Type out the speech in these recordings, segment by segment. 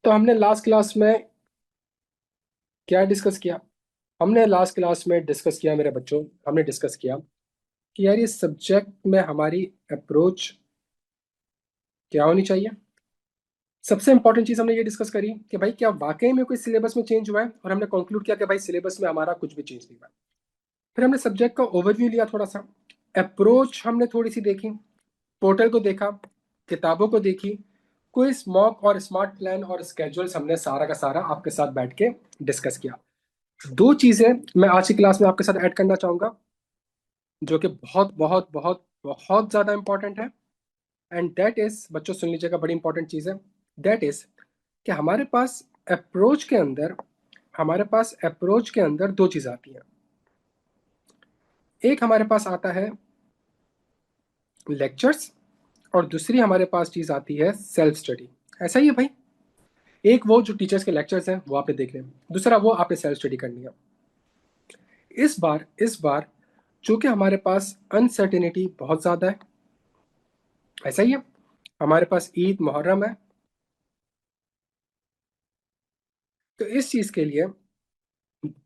तो हमने last class में क्या डिस्कस किया? हमने लास्ट क्लास में डिस्कस किया मेरे बच्चों, हमने डिस्कस किया कि यार ये सब्जेक्ट में हमारी अप्रोच क्या होनी चाहिए। सबसे इंपॉर्टेंट चीज हमने ये डिस्कस करी कि भाई क्या वाकई में कोई सिलेबस में चेंज हुआ है, और हमने कंक्लूड किया कि भाई सिलेबस में हमारा कुछ भी चेंज नहीं हुआ है। फिर हमने सब्जेक्ट का ओवरव्यू लिया, थोड़ा सा अप्रोच हमने थोड़ी सी देखी, पोर्टल को देखा, किताबों को देखी, क्विज, मॉक और स्मार्ट प्लान और स्केड्यूल्स हमने सारा का सारा आपके साथ बैठ के डिस्कस किया। दो चीजें मैं आज की क्लास में आपके साथ ऐड करना चाहूंगा जो कि बहुत बहुत बहुत बहुत ज्यादा इंपॉर्टेंट है। एंड दैट इज, बच्चों सुन लीजिएगा, बड़ी इंपॉर्टेंट चीज है। दैट इज कि अप्रोच के अंदर हमारे पास अप्रोच के अंदर दो चीज आती हैं। एक हमारे पास आता है लेक्चर्स, और दूसरी हमारे पास चीज आती है सेल्फ स्टडी। ऐसा ही है भाई। एक वो जो टीचर्स के लेक्चर्स हैं वो आपने देख रहे हैं, दूसरा वो आपने सेल्फ स्टडी करनी है। इस बार चूंकि हमारे पास अनसर्टेनिटी बहुत ज्यादा है, ऐसा ही है, हमारे पास ईद मुहर्रम है, तो इस चीज के लिए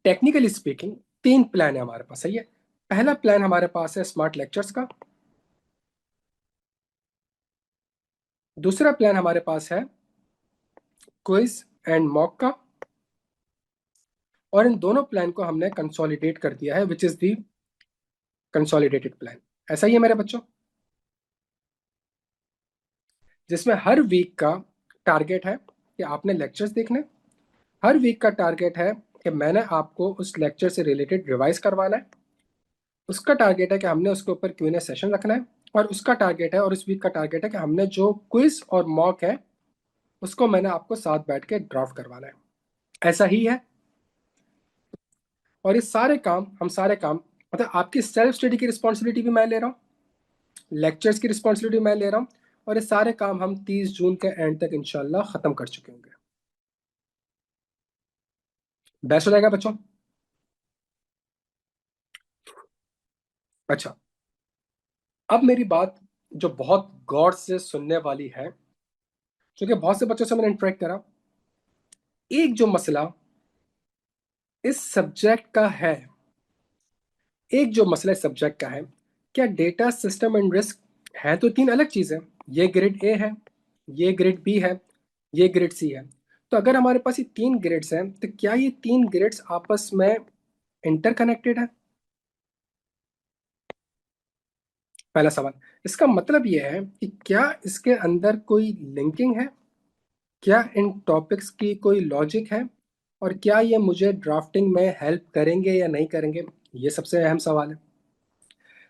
टेक्निकली स्पीकिंग तीन प्लान है हमारे पास, सही है। पहला प्लान हमारे पास है स्मार्ट लेक्चर्स का, दूसरा प्लान हमारे पास है क्विज एंड मॉक का, और इन दोनों प्लान को हमने कंसोलिडेट कर दिया है, which is the consolidated plan. ऐसा ही है मेरे बच्चों, जिसमें हर वीक का टारगेट है कि आपने लेक्चर्स देखने, हर वीक का टारगेट है कि मैंने आपको उस लेक्चर से रिलेटेड रिवाइज करवाना है, उसका टारगेट है कि हमने उसके ऊपर क्यूएनए सेशन रखना है, और उसका टारगेट है, और इस वीक का टारगेट है कि हमने जो क्विज और मॉक है उसको मैंने आपको साथ बैठ के ड्राफ्ट करवाना है। ऐसा ही है। और ये सारे काम मतलब आपकी सेल्फ स्टडी की रिस्पॉन्सिबिलिटी भी मैं ले रहा हूँ, लेक्चर्स की रिस्पॉन्सिबिलिटी मैं ले रहा हूँ, और ये सारे काम हम 30 जून के एंड तक इंशाल्लाह खत्म कर चुके होंगे। बेस्ट हो जाएगा बच्चों। अच्छा, अब मेरी बात जो बहुत गौर से सुनने वाली है, क्योंकि बहुत से बच्चों से मैंने इंटरेक्ट करा, एक जो मसला इस सब्जेक्ट का है, एक जो मसला इस सब्जेक्ट का है, क्या डेटा सिस्टम एंड रिस्क है तो तीन अलग चीजें। ये ग्रेड ए है, ये ग्रेड बी है, ये ग्रेड सी है। तो अगर हमारे पास ये तीन ग्रेड्स हैं, तो क्या ये तीन ग्रेड्स आपस में इंटरकनेक्टेड है? पहला सवाल। इसका मतलब यह है कि क्या इसके अंदर कोई लिंकिंग है, क्या इन टॉपिक्स की कोई लॉजिक है, और क्या ये मुझे ड्राफ्टिंग में हेल्प करेंगे या नहीं करेंगे? ये सबसे अहम सवाल है।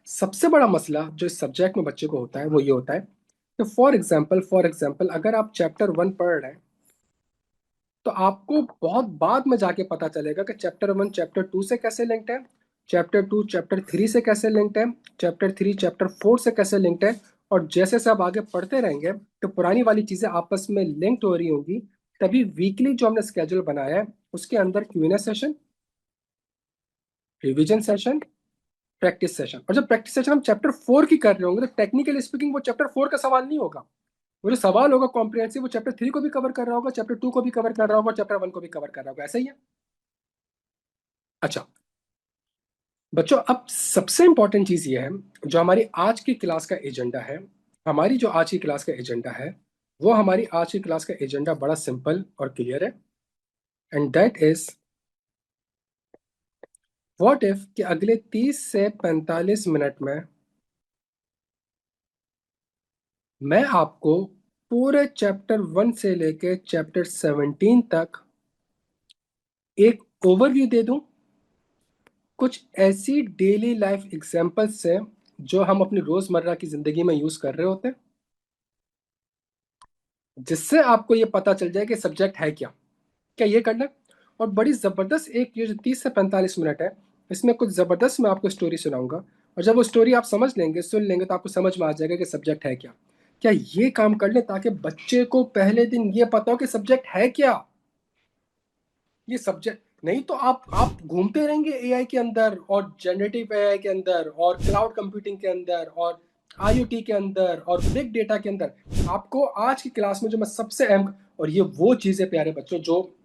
सबसे बड़ा मसला जो इस सब्जेक्ट में बच्चे को होता है वो ये होता है कि फॉर एग्जाम्पल अगर आप चैप्टर 1 पढ़ रहे हैं, तो आपको बहुत बाद में जाके पता चलेगा कि चैप्टर 1 चैप्टर 2 से कैसे लिंक्ड है, चैप्टर 2 चैप्टर 3 से कैसे लिंक्ड है, चैप्टर 3 चैप्टर 4 से कैसे लिंक्ड है। और जैसे जैसे आप आगे पढ़ते रहेंगे तो पुरानी वाली चीजें आपस में लिंक्ड हो रही होंगी। तभी वीकली जो हमने स्केड्यूल बनाया है उसके अंदर Q&A session, revision session, practice session, और जब प्रैक्टिस सेशन हम चैप्टर 4 की कर रहे होंगे तो टेक्निकली स्पीकिंग वो चैप्टर 4 का सवाल नहीं होगा। वो जो सवाल होगा कॉम्प्रिहेंसिव, वो चैप्टर 3 को भी कवर कर रहा होगा, चैप्टर 2 को भी कवर कर रहा होगा, चैप्टर 1 को भी कवर कर रहा होगा। ऐसा ही है। अच्छा बच्चों, अब सबसे इंपॉर्टेंट चीज ये है, जो हमारी आज की क्लास का एजेंडा है, हमारी जो आज की क्लास का एजेंडा है, वो हमारी आज की क्लास का एजेंडा बड़ा सिंपल और क्लियर है। And that is, what if कि अगले 30 से 45 मिनट में मैं आपको पूरे चैप्टर 1 से लेके चैप्टर 17 तक एक ओवरव्यू दे दूं, कुछ ऐसी डेली लाइफ एग्जांपल्स से जो हम अपनी रोजमर्रा की जिंदगी में यूज कर रहे होते हैं, जिससे आपको ये पता चल जाए कि सब्जेक्ट है क्या। क्या ये करना है? और बड़ी जबरदस्त एक ये जो 30 से 45 मिनट है, इसमें कुछ जबरदस्त मैं आपको स्टोरी सुनाऊंगा, और जब वो स्टोरी आप समझ लेंगे, सुन लेंगे, तो आपको समझ में आ जाएगा कि सब्जेक्ट है क्या। क्या ये काम कर लें ताकि बच्चे को पहले दिन ये पता हो कि सब्जेक्ट है क्या। ये सब्जेक्ट नहीं तो आप घूमते रहेंगे एआई के अंदर, और जनरेटिव एआई के अंदर, और क्लाउड कंप्यूटिंग के अंदर, और IoT के अंदर और बिग डेटा के अंदर। आपको आज की क्लास में जो मैं सबसे अहम, और ये वो चीज़ें प्यारे बच्चों जो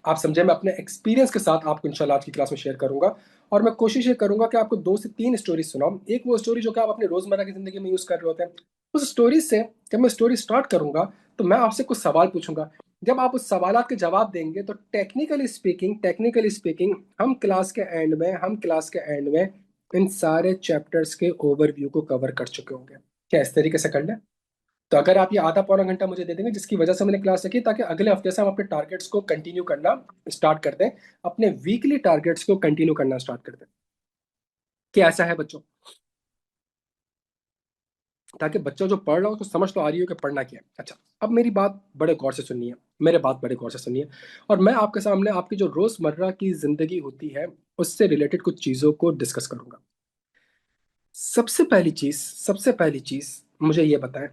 आप समझे, मैं अपने एक्सपीरियंस के साथ आपको इंशाल्लाह आज की क्लास में शेयर करूंगा। और मैं कोशिश ये करूंगा कि आपको 2 से 3 स्टोरी सुनाऊं। एक वो स्टोरी जो कि आप अपने रोजमर्रा की जिंदगी में यूज कर रहे होते हैं। उस स्टोरी से जब मैं स्टोरी स्टार्ट करूंगा तो मैं आपसे कुछ सवाल पूछूंगा। जब आप उस सवालात के जवाब देंगे तो टेक्निकली स्पीकिंग हम क्लास के एंड में इन सारे चैप्टर्स के ओवरव्यू को कवर कर चुके होंगे। क्या इस तरीके से कर लें? तो अगर आप ये आधा पौना घंटा मुझे दे देंगे, जिसकी वजह से मैंने क्लास रखी, ताकि अगले हफ्ते से हम अपने टारगेट्स को कंटिन्यू करना स्टार्ट कर दें, अपने वीकली टारगेट्स को कंटिन्यू करना स्टार्ट कर दें। क्या ऐसा है बच्चों? ताकि बच्चों जो पढ़ रहा हो उसको समझ तो आ रही हो कि पढ़ना क्या है। अच्छा, अब मेरी बात बड़े गौर से सुनिए, मेरे बात बड़े गौर से सुनिए। और मैं आपके सामने आपकी जो रोजमर्रा की जिंदगी होती है उससे रिलेटेड कुछ चीजों को डिस्कस करूंगा। सबसे पहली चीज मुझे ये बताएं।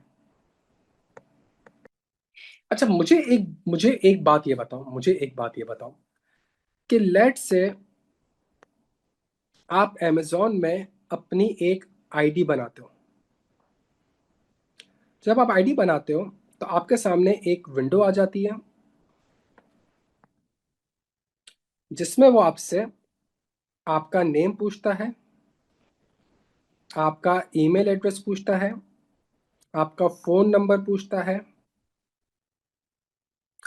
अच्छा, मुझे एक बात ये बताओ कि लेट से आप अमेजोन में अपनी एक आईडी बनाते हो। जब आप आईडी बनाते हो तो आपके सामने एक विंडो आ जाती है जिसमें वो आपसे आपका नेम पूछता है, आपका ईमेल एड्रेस पूछता है, आपका फोन नंबर पूछता है,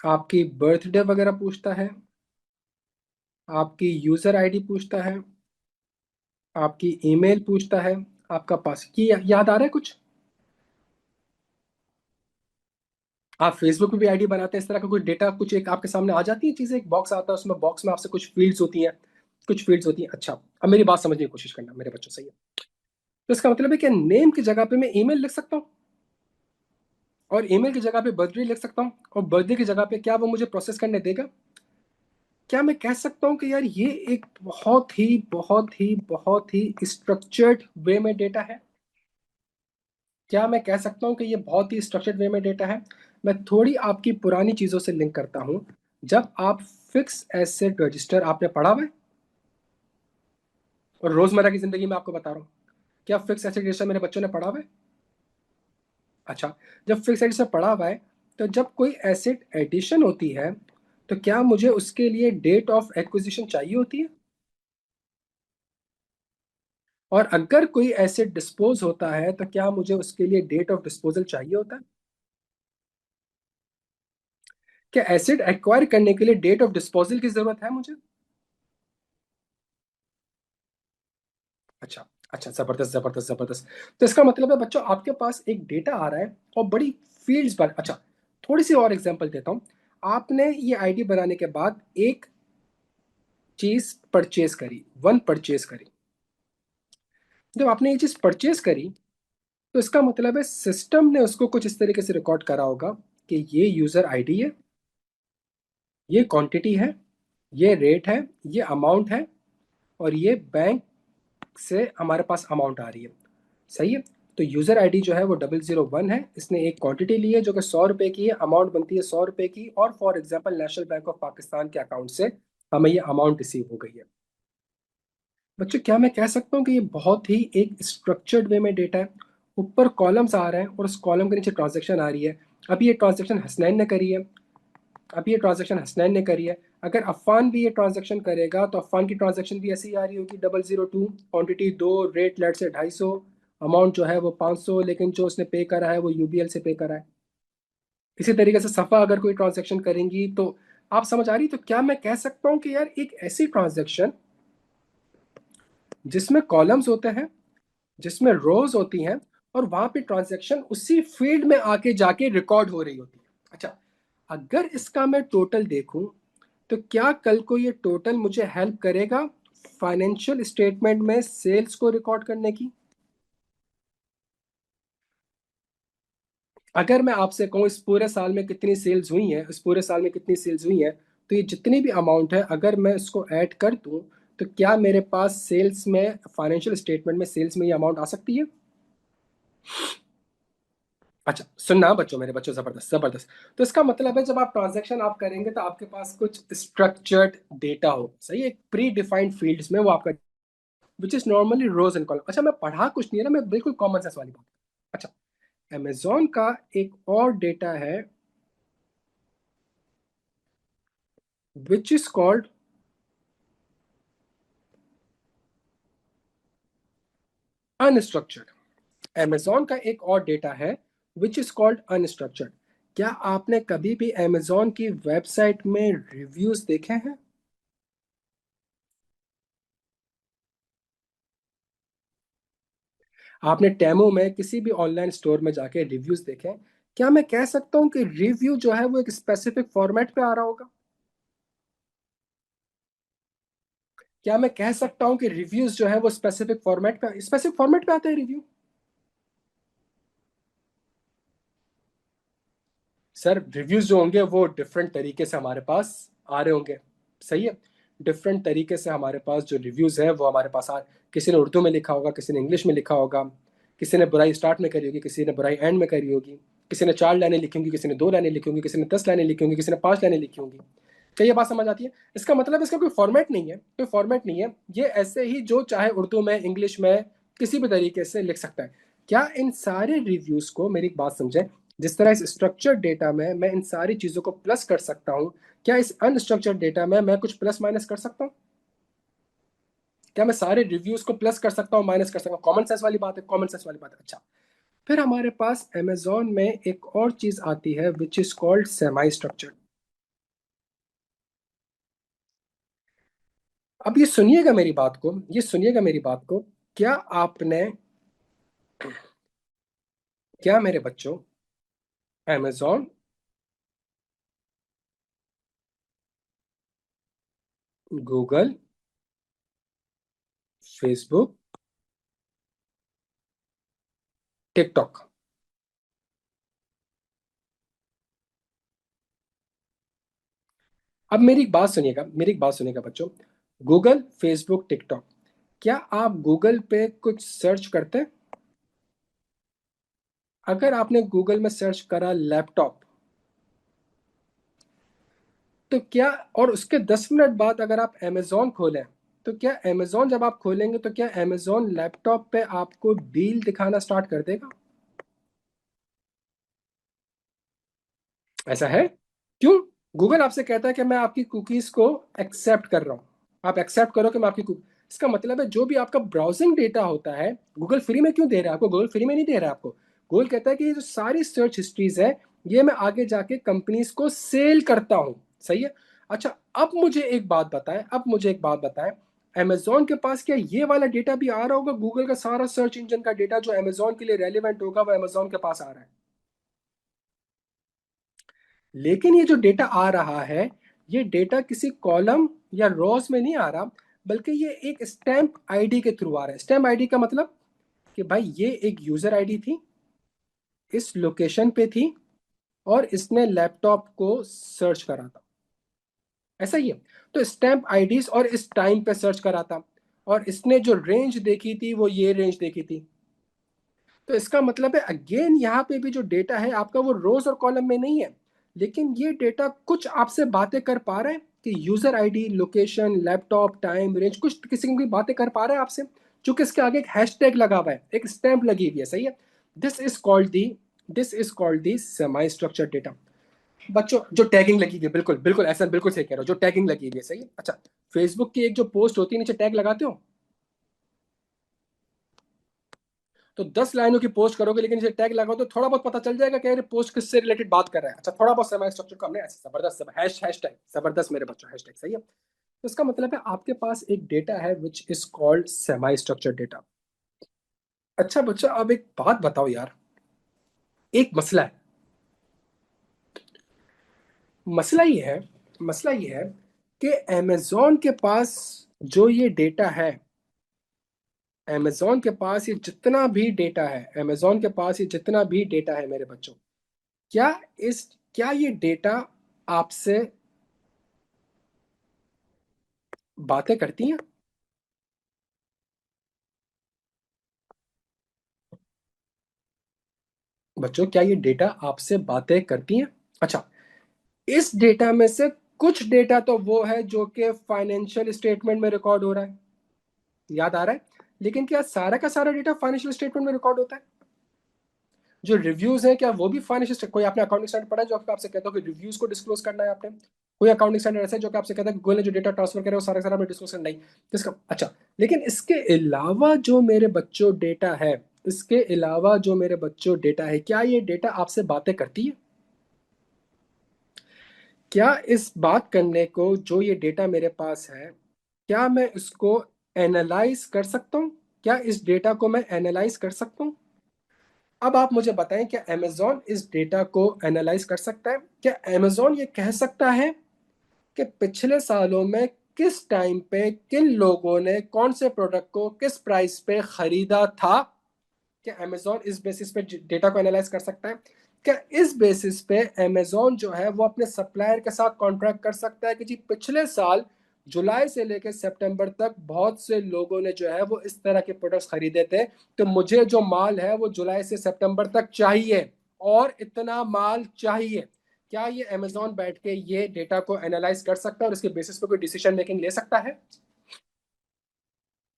आपकी बर्थडे वगैरह पूछता है, आपकी यूजर आईडी पूछता है, आपकी ईमेल पूछता है, आपका पास की याद आ रहा है कुछ? आप फेसबुक पे भी आईडी बनाते हैं, इस तरह का कुछ डेटा, कुछ एक आपके सामने आ जाती है चीजें, एक बॉक्स आता है, उसमें बॉक्स में आपसे कुछ फील्ड्स होती हैं। अच्छा, अब मेरी बात समझने की कोशिश करना मेरे बच्चों, सही है? तो इसका मतलब है कि नेम की जगह पे मैं ईमेल लिख सकता हूँ, और ईमेल की जगह पे बर्थडे लिख सकता हूँ, और बर्थडे की जगह पे क्या वो मुझे प्रोसेस करने देगा? क्या मैं कह सकता हूँ कि यार ये एक बहुत ही स्ट्रक्चर्ड वे में डेटा है? क्या मैं कह सकता हूँ कि ये बहुत ही स्ट्रक्चर्ड वे में डेटा है? मैं थोड़ी आपकी पुरानी चीजों से लिंक करता हूँ। जब आप फिक्स एसेट रजिस्टर आपने पढ़ा हुआ है, और रोजमर्रा की जिंदगी में आपको बता रहा हूँ, क्या फिक्स एसेट रजिस्टर मेरे बच्चों ने पढ़ा हुआ है? अच्छा, जब फिक्स एसेट पढ़ा हुआ है तो जब कोई एसेट एडिशन होती है तो क्या मुझे उसके लिए डेट ऑफ एक्विजिशन चाहिए होती है? और अगर कोई एसेट डिस्पोज होता है तो क्या मुझे उसके लिए डेट ऑफ डिस्पोजल चाहिए होता है? क्या एसेट एक्वायर करने के लिए डेट ऑफ डिस्पोजल की जरूरत है मुझे? अच्छा, अच्छा, जबरदस्त जबरदस्त जबरदस्त। तो इसका मतलब है बच्चों, आपके पास एक डेटा आ रहा है और बड़ी फील्ड्स पर। अच्छा, थोड़ी सी और एग्जांपल देता हूं। आपने ये आईडी बनाने के बाद एक चीज परचेज करी, वन परचेज करी। जब आपने ये चीज परचेज करी तो इसका मतलब है सिस्टम ने उसको कुछ इस तरीके से रिकॉर्ड करा होगा कि ये यूजर आईडी है, ये क्वांटिटी है, ये रेट है, ये अमाउंट है, और ये बैंक से हमारे पास अमाउंट आ रही है। सही है? तो यूजर आईडी जो है वो 001 है। इसने एक क्वांटिटी ली है जो कि 100 रुपए की है, अमाउंट बनती है 100 रुपए की, और for example national bank of Pakistan के अकाउंट से हमें ये अमाउंट रिसीव हो गई है। बच्चों, क्या मैं कह सकता हूँ कि ये बहुत ही एक स्ट्रक्चर्ड वे में डेटा है? ऊपर कॉलम्स आ रहे हैं और उस कॉलम के नीचे ट्रांजेक्शन आ रही है। अभी ये ट्रांजेक्शन हसनैन ने करी है, अभी ये ट्रांजेक्शन हसनैन ने करी है। अगर अफान भी ये ट्रांजेक्शन करेगा तो अफान की ट्रांजेक्शन भी ऐसी ही आ रही होगी, 002, क्वांटिटी 2, रेट लेट से 250, अमाउंट जो है वो 500, लेकिन जो उसने पे करा है वो यूबीएल से पे करा है। इसी तरीके से सफ़ा अगर कोई ट्रांजेक्शन करेंगी तो आप समझ आ रही? तो क्या मैं कह सकता हूँ कि यार एक ऐसी ट्रांजेक्शन जिसमें कॉलम्स होते हैं, जिसमें रोज होती हैं, और वहां पे ट्रांजैक्शन उसी फील्ड में आके जाके रिकॉर्ड हो रही होती है। अच्छा, अगर इसका मैं टोटल देखूं तो क्या कल को ये टोटल मुझे हेल्प करेगा फाइनेंशियल स्टेटमेंट में सेल्स को रिकॉर्ड करने की? अगर मैं आपसे कहूँ इस पूरे साल में कितनी सेल्स हुई हैं, इस पूरे साल में कितनी सेल्स हुई हैं, तो ये जितनी भी अमाउंट है अगर मैं इसको ऐड कर दूं तो क्या मेरे पास सेल्स में, फाइनेंशियल स्टेटमेंट में सेल्स में ये अमाउंट आ सकती है? अच्छा, सुनना बच्चों, मेरे बच्चों, जबरदस्त जबरदस्त। तो इसका मतलब है जब आप ट्रांजैक्शन आप करेंगे तो आपके पास कुछ स्ट्रक्चर्ड डेटा हो, सही है, एक प्री डिफाइंड फील्ड्स में वो आपका। Which is normally rows and column. अच्छा, मैं पढ़ा कुछ नहीं है ना, मैं बिल्कुल कॉमन सेंस वाली बात। अच्छा, अमेजोन का एक और डेटा है which is called unstructured. Amazon का एक और डेटा है विच इज कॉल्ड अनस्ट्रक्चर्ड। क्या आपने कभी भी अमेजोन की वेबसाइट में रिव्यूज देखे हैं? आपने टेमो में किसी भी ऑनलाइन स्टोर में जाके रिव्यूज देखे? क्या मैं कह सकता हूं कि रिव्यू जो है वो एक स्पेसिफिक फॉर्मेट पे आ रहा होगा? क्या मैं कह सकता हूं कि रिव्यूज जो है वो स्पेसिफिक फॉर्मेट पे आते हैं रिव्यू? सर, रिव्यूज जो होंगे वो डिफरेंट तरीके से हमारे पास आ रहे होंगे, सही है। डिफरेंट तरीके से हमारे पास जो रिव्यूज है वो हमारे पास किसी ने उर्दू में लिखा होगा, किसी ने इंग्लिश में लिखा होगा, किसी ने बुराई स्टार्ट में करी होगी, किसी ने बुराई एंड में करी होगी, किसी ने 4 लाइनें लिखी होंगी, किसी ने 2 लाइनें लिखी होंगी, किसी ने 10 लाइनें लिखी होंगी, किसी ने 5 लाइनें लिखी होंगी। क्या ये बात समझ आती है? इसका मतलब इसका कोई फॉर्मेट नहीं है, कोई फॉर्मेट नहीं है। ये ऐसे ही जो चाहे उर्दू में, इंग्लिश में, किसी भी तरीके से लिख सकता है। क्या इन सारे रिव्यूज को, मेरी एक बात समझे, जिस तरह इस स्ट्रक्चर्ड डेटा में मैं इन सारी चीजों को प्लस कर सकता हूं, क्या इस अनस्ट्रक्चर्ड डेटा में मैं कुछ प्लस माइनस कर सकता हूं? क्या मैं सारे रिव्यूज को प्लस कर सकता हूं, माइनस कर सकता हूं? कॉमन सेंस वाली बात है, कॉमन सेंस वाली बात है। अच्छा, फिर हमारे पास अमेजोन में एक और चीज आती है विच इज कॉल्ड सेमाई स्ट्रक्चर्ड। अब ये सुनिएगा मेरी बात को, ये सुनिएगा मेरी बात को। क्या आपने, क्या मेरे बच्चों, अमेजोन, गूगल, फेसबुक, टिकटॉक, अब मेरी एक बात सुनिएगा, मेरी एक बात सुनिएगा बच्चों। गूगल, फेसबुक, टिकटॉक, क्या आप गूगल पे कुछ सर्च करते हैं? अगर आपने गूगल में सर्च करा लैपटॉप, तो क्या, और उसके 10 मिनट बाद अगर आप अमेजोन खोलें, तो क्या अमेजोन जब आप खोलेंगे तो क्या अमेजोन लैपटॉप पे आपको डील दिखाना स्टार्ट कर देगा? ऐसा है? क्यों? गूगल आपसे कहता है कि मैं आपकी कुकीज को एक्सेप्ट कर रहा हूं, आप एक्सेप्ट करो कि मैं आपकी कुकी। इसका मतलब है जो भी आपका ब्राउजिंग डेटा होता है, गूगल फ्री में क्यों दे रहा है आपको? गूगल फ्री में नहीं दे रहा है आपको। गूगल कहता है कि ये जो सारी सर्च हिस्ट्रीज है, ये मैं आगे जाके कंपनीज को सेल करता हूं, सही है। अच्छा, अब मुझे एक बात बताएं, अब मुझे एक बात बताएं, अमेजोन के पास क्या ये वाला डेटा भी आ रहा होगा? गूगल का सारा सर्च इंजन का डेटा जो अमेजोन के लिए रेलिवेंट होगा वो अमेजोन के पास आ रहा है। लेकिन ये जो डेटा आ रहा है, ये डेटा किसी कॉलम या रोज में नहीं आ रहा, बल्कि ये एक स्टैम्प आईडी के थ्रू आ रहा है। स्टैम्प आईडी का मतलब कि भाई ये एक यूजर आईडी थी, इस लोकेशन पे थी, और इसने लैपटॉप को सर्च करा था, ऐसा ही है। तो स्टैम्प आईडीज और इस टाइम पे सर्च करा था, और इसने जो रेंज देखी थी वो ये रेंज देखी थी। तो इसका मतलब है अगेन यहाँ पे भी जो डेटा है आपका वो रोज और कॉलम में नहीं है, लेकिन ये डेटा कुछ आपसे बातें कर पा रहा है कि user ID, location, laptop, time, range, कुछ किसी की बातें कर पा रहा है आपसे, चूंकि इसके आगे एक हैशटैग लगा हुआ है, एक स्टैंप लगी हुई है, सही है। This is called the this is called the semi structured data. बच्चों, जो टैगिंग लगी हुई है, बिल्कुल बिल्कुल ऐसा, बिल्कुल सही कह रहे हो, जो टैगिंग लगी हुई है, सही है। अच्छा, फेसबुक की एक जो पोस्ट होती है नीचे टैग लगाते हो, तो 10 लाइनों की पोस्ट करोगे लेकिन इसे टैग लगाओ तो थोड़ा बहुत पता चल जाएगा कि यार पोस्ट किससे रिलेटेड बात कर रहा है। अच्छा, थोड़ा बहुत सेमी स्ट्रक्चर को हमने ऐसे जबरदस्त हैशटैग जबरदस्त मेरे बच्चों, हैशटैग, सही है। तो इसका मतलब है आपके पास एक डेटा है which is called semi structure data. अच्छा बच्चा, अब एक बात बताओ यार, एक मसला है। मसला ये है मसला ये है कि अमेजोन के पास जो ये डेटा है, अमेजोन के पास ये जितना भी डेटा है, अमेजोन के पास ये जितना भी डेटा है मेरे बच्चों, क्या इस क्या ये डेटा आपसे बातें करती हैं? बच्चों, क्या ये डेटा आपसे बातें करती हैं? अच्छा, इस डेटा में से कुछ डेटा तो वो है जो कि फाइनेंशियल स्टेटमेंट में रिकॉर्ड हो रहा है, याद आ रहा है। लेकिन क्या सारा का सारा डेटा फाइनेंशियल स्टेटमेंट में रिकॉर्ड होता है? जो रिव्यूज हैं क्या वो भी फाइनेंशियल, कोई आपने अकाउंटिंग स्टैंडर्ड पढ़ा है जो आपसे कहता हो कि रिव्यूज को डिस्क्लोज करना है आपने? कोई अकाउंटिंग स्टैंडर्ड ऐसा है जो कि आपसे कहता है कि गूगल ने जो डेटा ट्रांसफर करे वो सारा का सारा आपने डिस्क्लोज करना? नहीं। इसका अच्छा, लेकिन इसके अलावा जो मेरे बच्चों डेटा है, इसके अलावा जो मेरे बच्चों डेटा है, क्या ये डेटा आपसे बातें करती है? क्या इस बात करने को जो ये डेटा मेरे पास है, क्या मैं इसको एनालाइज कर सकता हूँ? क्या इस डेटा को मैं एनालाइज कर सकता हूँ? अब आप मुझे बताएं, क्या अमेजोन इस डेटा को एनालाइज कर सकता है? क्या अमेजोन ये कह सकता है कि पिछले सालों में किस टाइम पे किन लोगों ने कौन से प्रोडक्ट को किस प्राइस पे खरीदा था? क्या अमेजोन इस बेसिस पे डेटा को एनालाइज कर सकता है? क्या इस बेसिस पे अमेजोन जो है वो अपने सप्लायर के साथ कॉन्ट्रैक्ट कर सकता है कि जी पिछले साल जुलाई से लेकर सितंबर तक बहुत से लोगों ने जो है वो इस तरह के प्रोडक्ट्स खरीदे थे, तो मुझे जो माल है वो जुलाई से सितंबर तक चाहिए और इतना माल चाहिए? क्या ये अमेजोन बैठ के ये डेटा को एनालाइज कर सकता है और इसके बेसिस पे कोई डिसीजन मेकिंग ले सकता है?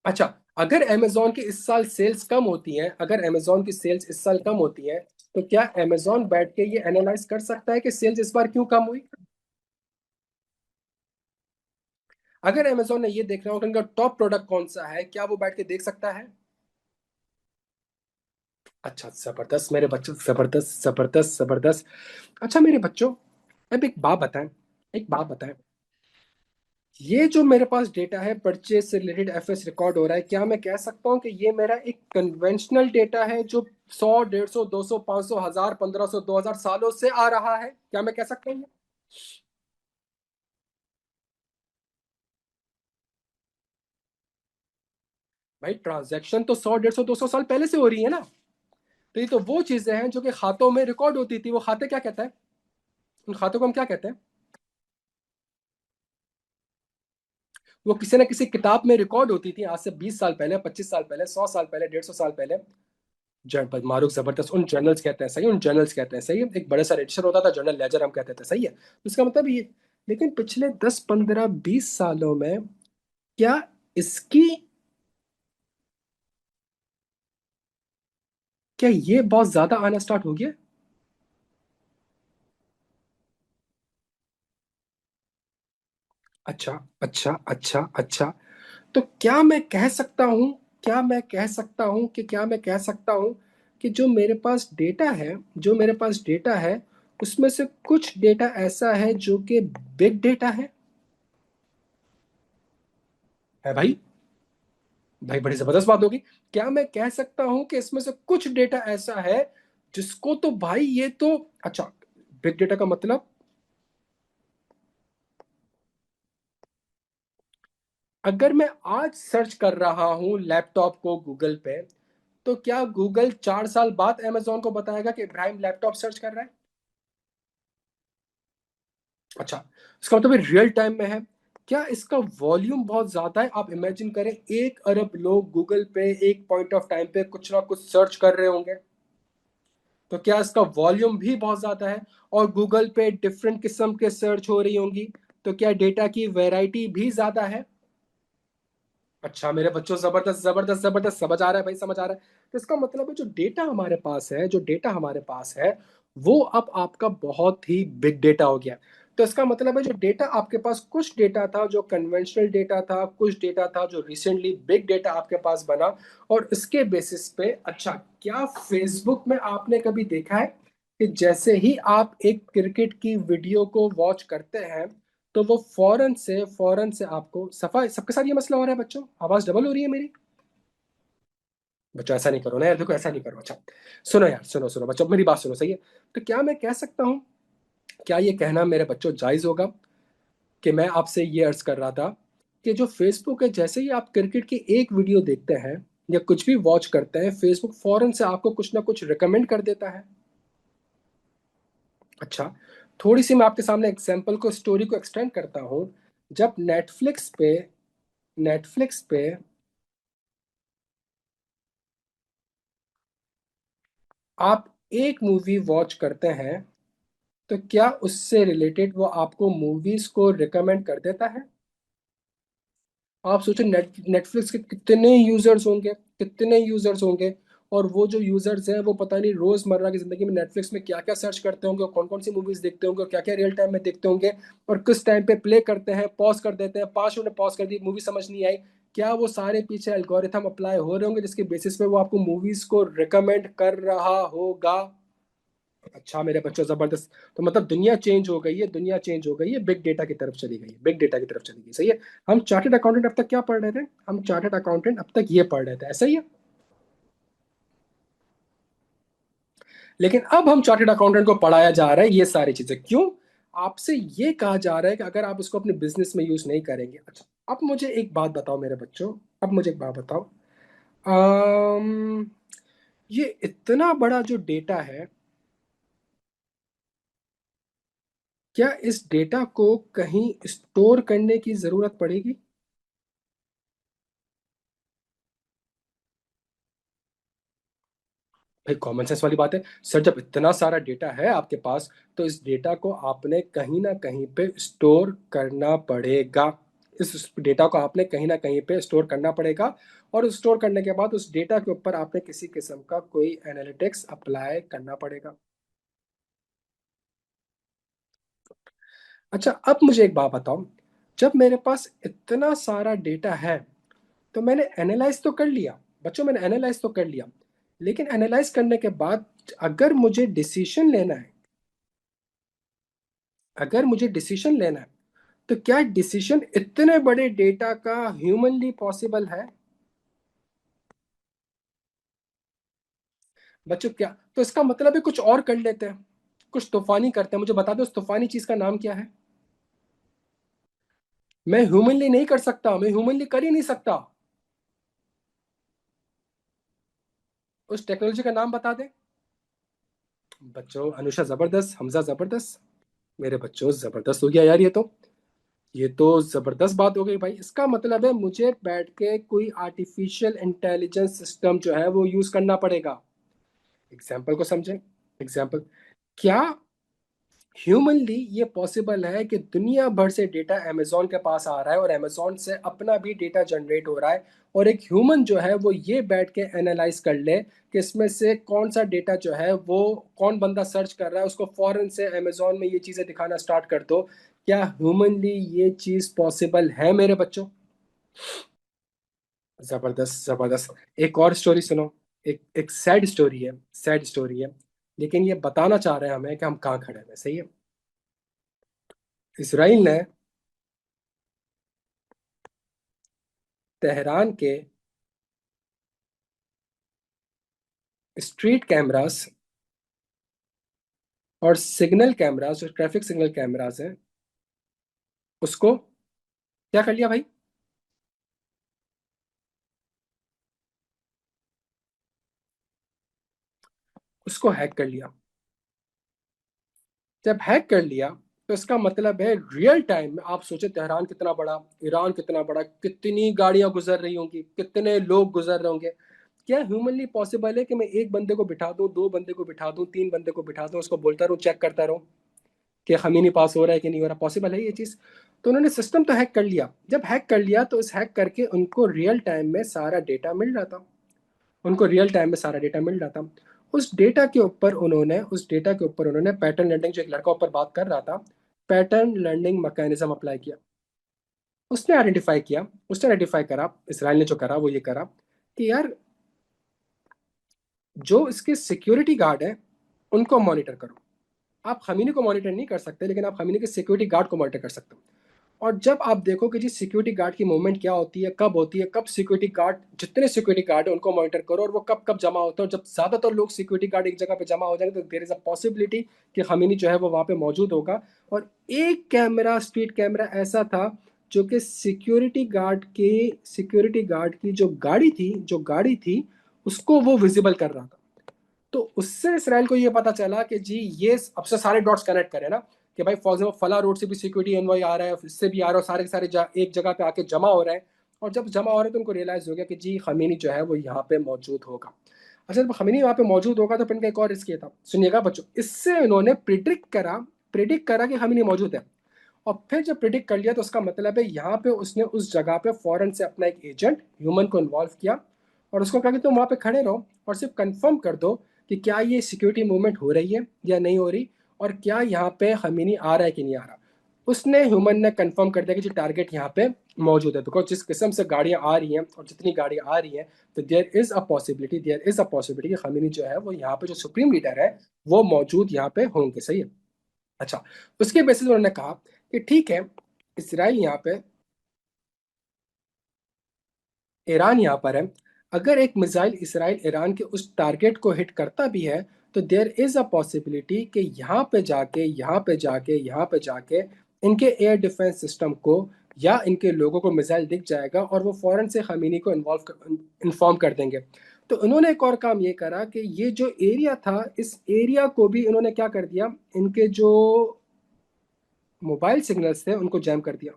अच्छा, अगर अमेजोन की इस साल सेल्स कम होती हैं, अगर अमेजोन की सेल्स इस साल कम होती हैं, तो क्या अमेजोन बैठ के ये एनालाइज कर सकता है कि सेल्स इस बार क्यों कम हुई? अगर अमेजोन ने ये देखना हो कि उनका टॉप प्रोडक्ट कौन सा है, क्या वो बैठ के देख सकता है? अच्छा, जबरदस्त मेरे बच्चों, जबरदस्त जबरदस्त जबरदस्त। अच्छा मेरे बच्चों, अब एक बात बताएं, एक बात बताएं, ये जो मेरे पास डेटा है परचेज से रिलेटेड एफएस रिकॉर्ड हो रहा है, क्या मैं कह सकता हूँ कि ये मेरा एक कन्वेंशनल डेटा है जो 100, 150, 200, 500, 1000, 1500, 2000 सालों से आ रहा है? क्या मैं कह सकता हूँ? भाई ट्रांजैक्शन तो 100, 150, 200 साल पहले से हो रही है ना। तो ये तो वो चीजें हैं जो कि खातों में रिकॉर्ड होती थी। वो खाते क्या कहते हैं? उन खातों को हम क्या कहते हैं? वो किसी ना किसी किताब में रिकॉर्ड होती थी आज से 20 साल पहले, 25 साल पहले, 100 साल पहले, 150 साल पहले। मारूक जबरदस्त, उन जर्नल्स कहते हैं, सही, उन जर्नल्स कहते हैं, सही है। एक बड़ा सा रजिस्टर होता था, जर्नल लेजर हम कहते थे, सही है। तो इसका मतलब ये, लेकिन पिछले 10, 15, 20 सालों में क्या इसकी, क्या ये बहुत ज्यादा आना स्टार्ट हो गया? अच्छा अच्छा अच्छा अच्छा। तो क्या मैं कह सकता हूँ, क्या मैं कह सकता हूँ कि क्या मैं कह सकता हूँ कि जो मेरे पास डेटा है, जो मेरे पास डेटा है, उसमें से कुछ डेटा ऐसा है जो कि बिग डेटा है भाई? भाई बड़ी जबरदस्त बात होगी। क्या मैं कह सकता हूं कि इसमें से कुछ डेटा ऐसा है जिसको तो भाई ये तो, अच्छा, बिग डेटा का मतलब, अगर मैं आज सर्च कर रहा हूं लैपटॉप को गूगल पे, तो क्या गूगल 4 साल बाद अमेजोन को बताएगा कि इब्राहिम लैपटॉप सर्च कर रहा है? अच्छा, इसका मतलब रियल टाइम में है। क्या इसका वॉल्यूम बहुत ज्यादा है? आप इमेजिन करें 1 अरब लोग गूगल पे एक पॉइंट ऑफ टाइम पे कुछ ना कुछ सर्च कर रहे होंगे, तो क्या इसका वॉल्यूम भी बहुत ज्यादा है? और गूगल पे डिफरेंट किस्म के सर्च हो रही होंगी, तो क्या डेटा की वैरायटी भी ज्यादा है? अच्छा मेरे बच्चों, जबरदस्त जबरदस्त जबरदस्त, समझ आ रहा है भाई, समझ आ रहा है। तो इसका मतलब है जो डेटा हमारे पास है, जो डेटा हमारे पास है, वो अब आपका बहुत ही बिग डेटा हो गया। तो इसका मतलब है जो डेटा आपके पास, कुछ डेटा था जो कन्वेंशनल डेटा था, कुछ डेटा था जो रिसेंटली बिग डेटा आपके पास बना। और इसके बेसिस पे, अच्छा, क्या फेसबुक में आपने कभी देखा है कि जैसे ही आप एक क्रिकेट की वीडियो को वॉच करते हैं, तो वो फौरन से आपको सफा, सबके साथ ये मसला हो रहा है बच्चों, आवाज डबल हो रही है मेरी? बच्चों ऐसा नहीं करो ना यार, देखो ऐसा नहीं करो। अच्छा सुनो यार, सुनो सुनो बच्चों, मेरी बात सुनो, सही है। तो क्या मैं कह सकता हूँ, क्या ये कहना मेरे बच्चों जायज होगा कि मैं आपसे ये अर्ज कर रहा था कि जो फेसबुक है, जैसे ही आप क्रिकेट की एक वीडियो देखते हैं या कुछ भी वॉच करते हैं, फेसबुक फौरन से आपको कुछ ना कुछ रिकमेंड कर देता है? अच्छा, थोड़ी सी मैं आपके सामने एग्जाम्पल को, स्टोरी को एक्सटेंड करता हूँ। जब नेटफ्लिक्स पे आप एक मूवी वॉच करते हैं, तो क्या उससे रिलेटेड वो आपको मूवीज को रिकमेंड कर देता है? आप सोचो नेटफ्लिक्स के कितने यूजर्स होंगे, कितने यूजर्स होंगे। और वो जो यूजर्स हैं वो पता नहीं रोजमर्रा की जिंदगी में नेटफ्लिक्स में क्या क्या सर्च करते होंगे, और कौन कौन सी मूवीज देखते होंगे, और क्या क्या रियल टाइम में देखते होंगे, और किस टाइम पे प्ले करते हैं, पॉज कर देते हैं, 5 मिनट पॉज कर दी, मूवी समझ नहीं आई। क्या वो सारे पीछे एल्गोरिथम अप्लाई हो रहे होंगे जिसके बेसिस पे वो आपको मूवीज को रिकमेंड कर रहा होगा? अच्छा मेरे बच्चों, जबरदस्त। तो मतलब दुनिया चेंज हो गई है, दुनिया चेंज हो गई है, बिग डेटा की तरफ चली गई है, बिग डेटा की तरफ चली गई, सही है। हम चार्टेड अकाउंटेंट अब तक क्या पढ़ रहे थे? हम चार्टेड अकाउंटेंट अब तक ये पढ़ रहे थे, ऐसा ही है। लेकिन अब हम चार्टेड अकाउंटेंट को पढ़ाया जा रहा है ये सारी चीजें, क्यों? आपसे ये कहा जा रहा है कि अगर आप इसको अपने बिजनेस में यूज नहीं करेंगे। अच्छा, अब मुझे एक बात बताओ मेरे बच्चों, अब मुझे एक बात बताओ। अम, ये इतना बड़ा जो डेटा है, क्या इस डेटा को कहीं स्टोर करने की जरूरत पड़ेगी? भाई कॉमन सेंस वाली बात है सर, जब इतना सारा डेटा है आपके पास, तो इस डेटा को आपने कहीं ना कहीं पे स्टोर करना पड़ेगा। इस डेटा को आपने कहीं ना कहीं पे स्टोर करना पड़ेगा। और स्टोर करने के बाद उस डेटा के ऊपर आपने किसी किस्म का कोई एनालिटिक्स अप्लाई करना पड़ेगा। अच्छा, अब मुझे एक बात बताओ। जब मेरे पास इतना सारा डेटा है, तो मैंने एनालाइज तो कर लिया। बच्चों, मैंने एनालाइज तो कर लिया। लेकिन एनालाइज करने के बाद अगर मुझे डिसीजन लेना है, अगर मुझे डिसीजन लेना है, तो क्या डिसीजन इतने बड़े डेटा का ह्यूमनली पॉसिबल है? बच्चों, क्या तो इसका मतलब है कुछ और कर लेते हैं, कुछ तूफानी करते हैं। मुझे बता दो उस तूफानी चीज का नाम क्या है? मैं ह्यूमनली नहीं कर सकता, मैं ह्यूमनली कर ही नहीं सकता। उस टेक्नोलॉजी का नाम बता दे। बच्चों, अनुषा जबरदस्त, हमजा जबरदस्त। मेरे बच्चों जबरदस्त हो गया यार, ये तो जबरदस्त बात हो गई भाई। इसका मतलब है मुझे बैठ के कोई आर्टिफिशियल इंटेलिजेंस सिस्टम जो है वो यूज करना पड़ेगा। एग्जाम्पल को समझें। एग्जाम्पल, क्या ह्यूमनली ये पॉसिबल है कि दुनिया भर से डेटा अमेजोन के पास आ रहा है, और अमेजोन से अपना भी डेटा जनरेट हो रहा है, और एक ह्यूमन जो है वो ये बैठ के एनालाइज कर ले कि इसमें से कौन सा डेटा जो है वो कौन बंदा सर्च कर रहा है, उसको फौरन से अमेजोन में ये चीजें दिखाना स्टार्ट कर दो? क्या ह्यूमनली ये चीज पॉसिबल है मेरे बच्चों? जबरदस्त, जबरदस्त। एक और स्टोरी सुनो। एक एक सैड स्टोरी है, सैड स्टोरी है। लेकिन ये बताना चाह रहे हैं हमें कि हम कहाँ खड़े हैं, सही है। इसराइल ने तेहरान के स्ट्रीट कैमरास और सिग्नल कैमरास, जो ट्रैफिक सिग्नल कैमरास हैं, उसको क्या कर लिया भाई? उसको हैक कर लिया। जब हैक कर लिया, तो इसका मतलब है रियल टाइम में आप सोचे तेहरान कितना बड़ा, ईरान कितना बड़ा, कितनी गाड़ियां गुजर रही होंगी, कितने लोग गुजर रहे होंगे। क्या ह्यूमनली पॉसिबल है कि मैं एक बंदे को बिठा दूं, दो बंदे को बिठा दूं, तीन बंदे को बिठा दूं, उसको बोलता रहूं, चेक करता रहूं कि खमीनी पास हो रहा है कि नहीं हो रहा? पॉसिबल है ये चीज? तो उन्होंने सिस्टम तो हैक कर लिया। जब हैक कर लिया, तो इस हैक करके उनको रियल टाइम में सारा डेटा मिल रहा था। उनको रियल टाइम में सारा डेटा मिल रहा था। उस डेटा के ऊपर उन्होंने पैटर्न लर्निंग, जो एक लड़का ऊपर बात कर रहा था, पैटर्न लर्निंग मैकेनिज्म अप्लाई किया। उसने आइडेंटिफाई करा, इसराइल ने जो करा वो ये करा कि यार, जो इसके सिक्योरिटी गार्ड है उनको मॉनिटर करो। आप खमीनी को मॉनिटर नहीं कर सकते, लेकिन आप खमीनी के सिक्योरिटी गार्ड को मॉनिटर कर सकते हो। और जब आप देखो कि जी सिक्योरिटी गार्ड की मूवमेंट क्या होती है, कब होती है, कब सिक्योरिटी गार्ड, जितने सिक्योरिटी गार्ड है उनको मॉनिटर करो, और वो कब कब जमा होते हैं, और जब ज्यादातर लोग सिक्योरिटी गार्ड एक जगह पे जमा हो जाएंगे, तो देर इज अ पॉसिबिलिटी कि खमीनी जो है वो वहां पे मौजूद होगा। और एक कैमरा, स्ट्रीट कैमरा ऐसा था, जो कि सिक्योरिटी गार्ड की जो गाड़ी थी उसको वो विजिबल कर रहा था। तो उससे इसराइल को ये पता चला कि जी ये, अब से सारे डॉट्स कनेक्ट करें ना, कि भाई फॉर एग्जाम्पल फला रोड से भी सिक्योरिटी एनवाई आ रहा है, इससे भी आ रहा है, सारे के सारे एक जगह पे आके जमा हो रहे हैं। और जब जमा हो रहे हैं तो उनको रियलाइज हो गया कि जी खमीनी जो है वो यहाँ पे मौजूद होगा। अच्छा, जब खमीनी वहाँ पे मौजूद होगा तो फिर इनका एक और रिस्क ये था, सुनिएगा बच्चों, इससे इन्होंने प्रिडिक्ट करा कि खमीनी मौजूद है। और फिर जब प्रिडिक्ट कर लिया तो उसका मतलब है यहाँ पे उसने उस जगह पे फौरन से अपना एक एजेंट ह्यूमन को इन्वॉल्व किया और उसको कहा कि तुम वहां पे खड़े रहो और सिर्फ कंफर्म कर दो कि क्या ये सिक्योरिटी मूवमेंट हो रही है या नहीं हो रही, और क्या यहाँ पे खमीनी आ रहा है कि नहीं आ रहा। उसने ह्यूमन ने कंफर्म कर दिया कि जो टारगेट यहाँ पे मौजूद है, बिकॉज जिस किस्म से गाड़ियां आ रही हैं और जितनी गाड़ियां आ रही हैं, तो देयर इज अ पॉसिबिलिटी कि खमीनी जो है वो यहाँ पे जो सुप्रीम लीडर है वो मौजूद यहाँ पे होंगे। सही है। अच्छा, उसके बेसिस उन्होंने कहा कि ठीक है, इसराइल यहाँ पे, ईरान यहाँ पर है, अगर एक मिसाइल इसराइल ईरान के उस टारगेट को हिट करता भी है तो देयर इज अ पॉसिबिलिटी कि यहाँ पे जाके इनके एयर डिफेंस सिस्टम को या इनके लोगों को मिसाइल दिख जाएगा और वो फौरन से खमीनी को इन्फॉर्म कर देंगे। तो इन्होंने एक और काम ये करा कि ये जो एरिया था, इस एरिया को भी इन्होंने क्या कर दिया, इनके जो मोबाइल सिग्नल्स थे उनको जैम कर दिया।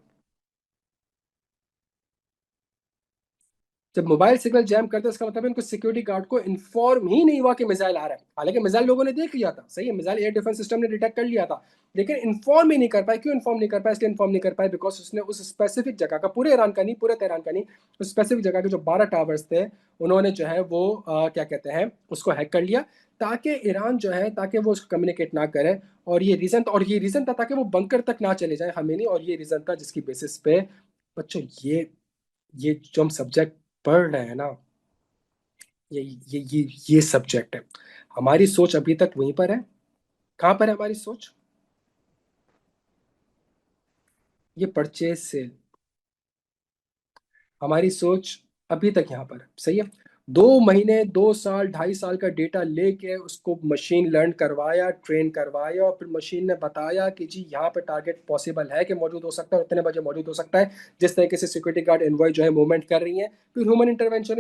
जब मोबाइल सिग्नल जैम करते हैं इसका मतलब है इनको सिक्योरिटी गार्ड को इन्फॉर्म ही नहीं हुआ कि मिसाइल आ रहा है। हालांकि मिसाइल लोगों ने देख लिया था, सही है, मिसाइल एयर डिफेंस सिस्टम ने डिटेक्ट कर लिया था, लेकिन इन्फॉर्म ही नहीं कर पाए। क्यों इन्फॉर्म नहीं कर पाए? इसलिए इन्फॉर्म नहीं कर पाए बिकॉज उसने उस स्पेसिफिक जगह का, पूरे ईरान का नहीं, पूरे तेहरान का नहीं, उस स्पेसिफिक जगह के जो 12 टावर्स थे उन्होंने जो है वो क्या कहते हैं उसको हैक कर लिया, ताकि ईरान जो है, ताकि वो उसको कम्युनिकेट ना करे। और ये रीजन था ताकि वो बंकर तक ना चले जाए हमेनी, और ये रीजन था जिसकी बेसिस पे बच्चों ये जो हम सब्जेक्ट पढ़ रहे हैं ना, ये ये सब्जेक्ट है। हमारी सोच अभी तक वहीं पर है। कहाँ पर है हमारी सोच? ये परचेज सेल, हमारी सोच अभी तक यहाँ पर है। सही है। 2 महीने, 2 साल, 2.5 साल का डेटा लेके उसको मशीन लर्न करवाया, ट्रेन करवाया, और फिर मशीन ने बताया कि जी यहाँ पे टारगेट पॉसिबल है कि मौजूद हो सकता है, इतने बजे मौजूद हो सकता है, जिस तरीके से सिक्योरिटी गार्ड एनवॉय जो है मूवमेंट कर रही है। फिर ह्यूमन इंटरवेंशन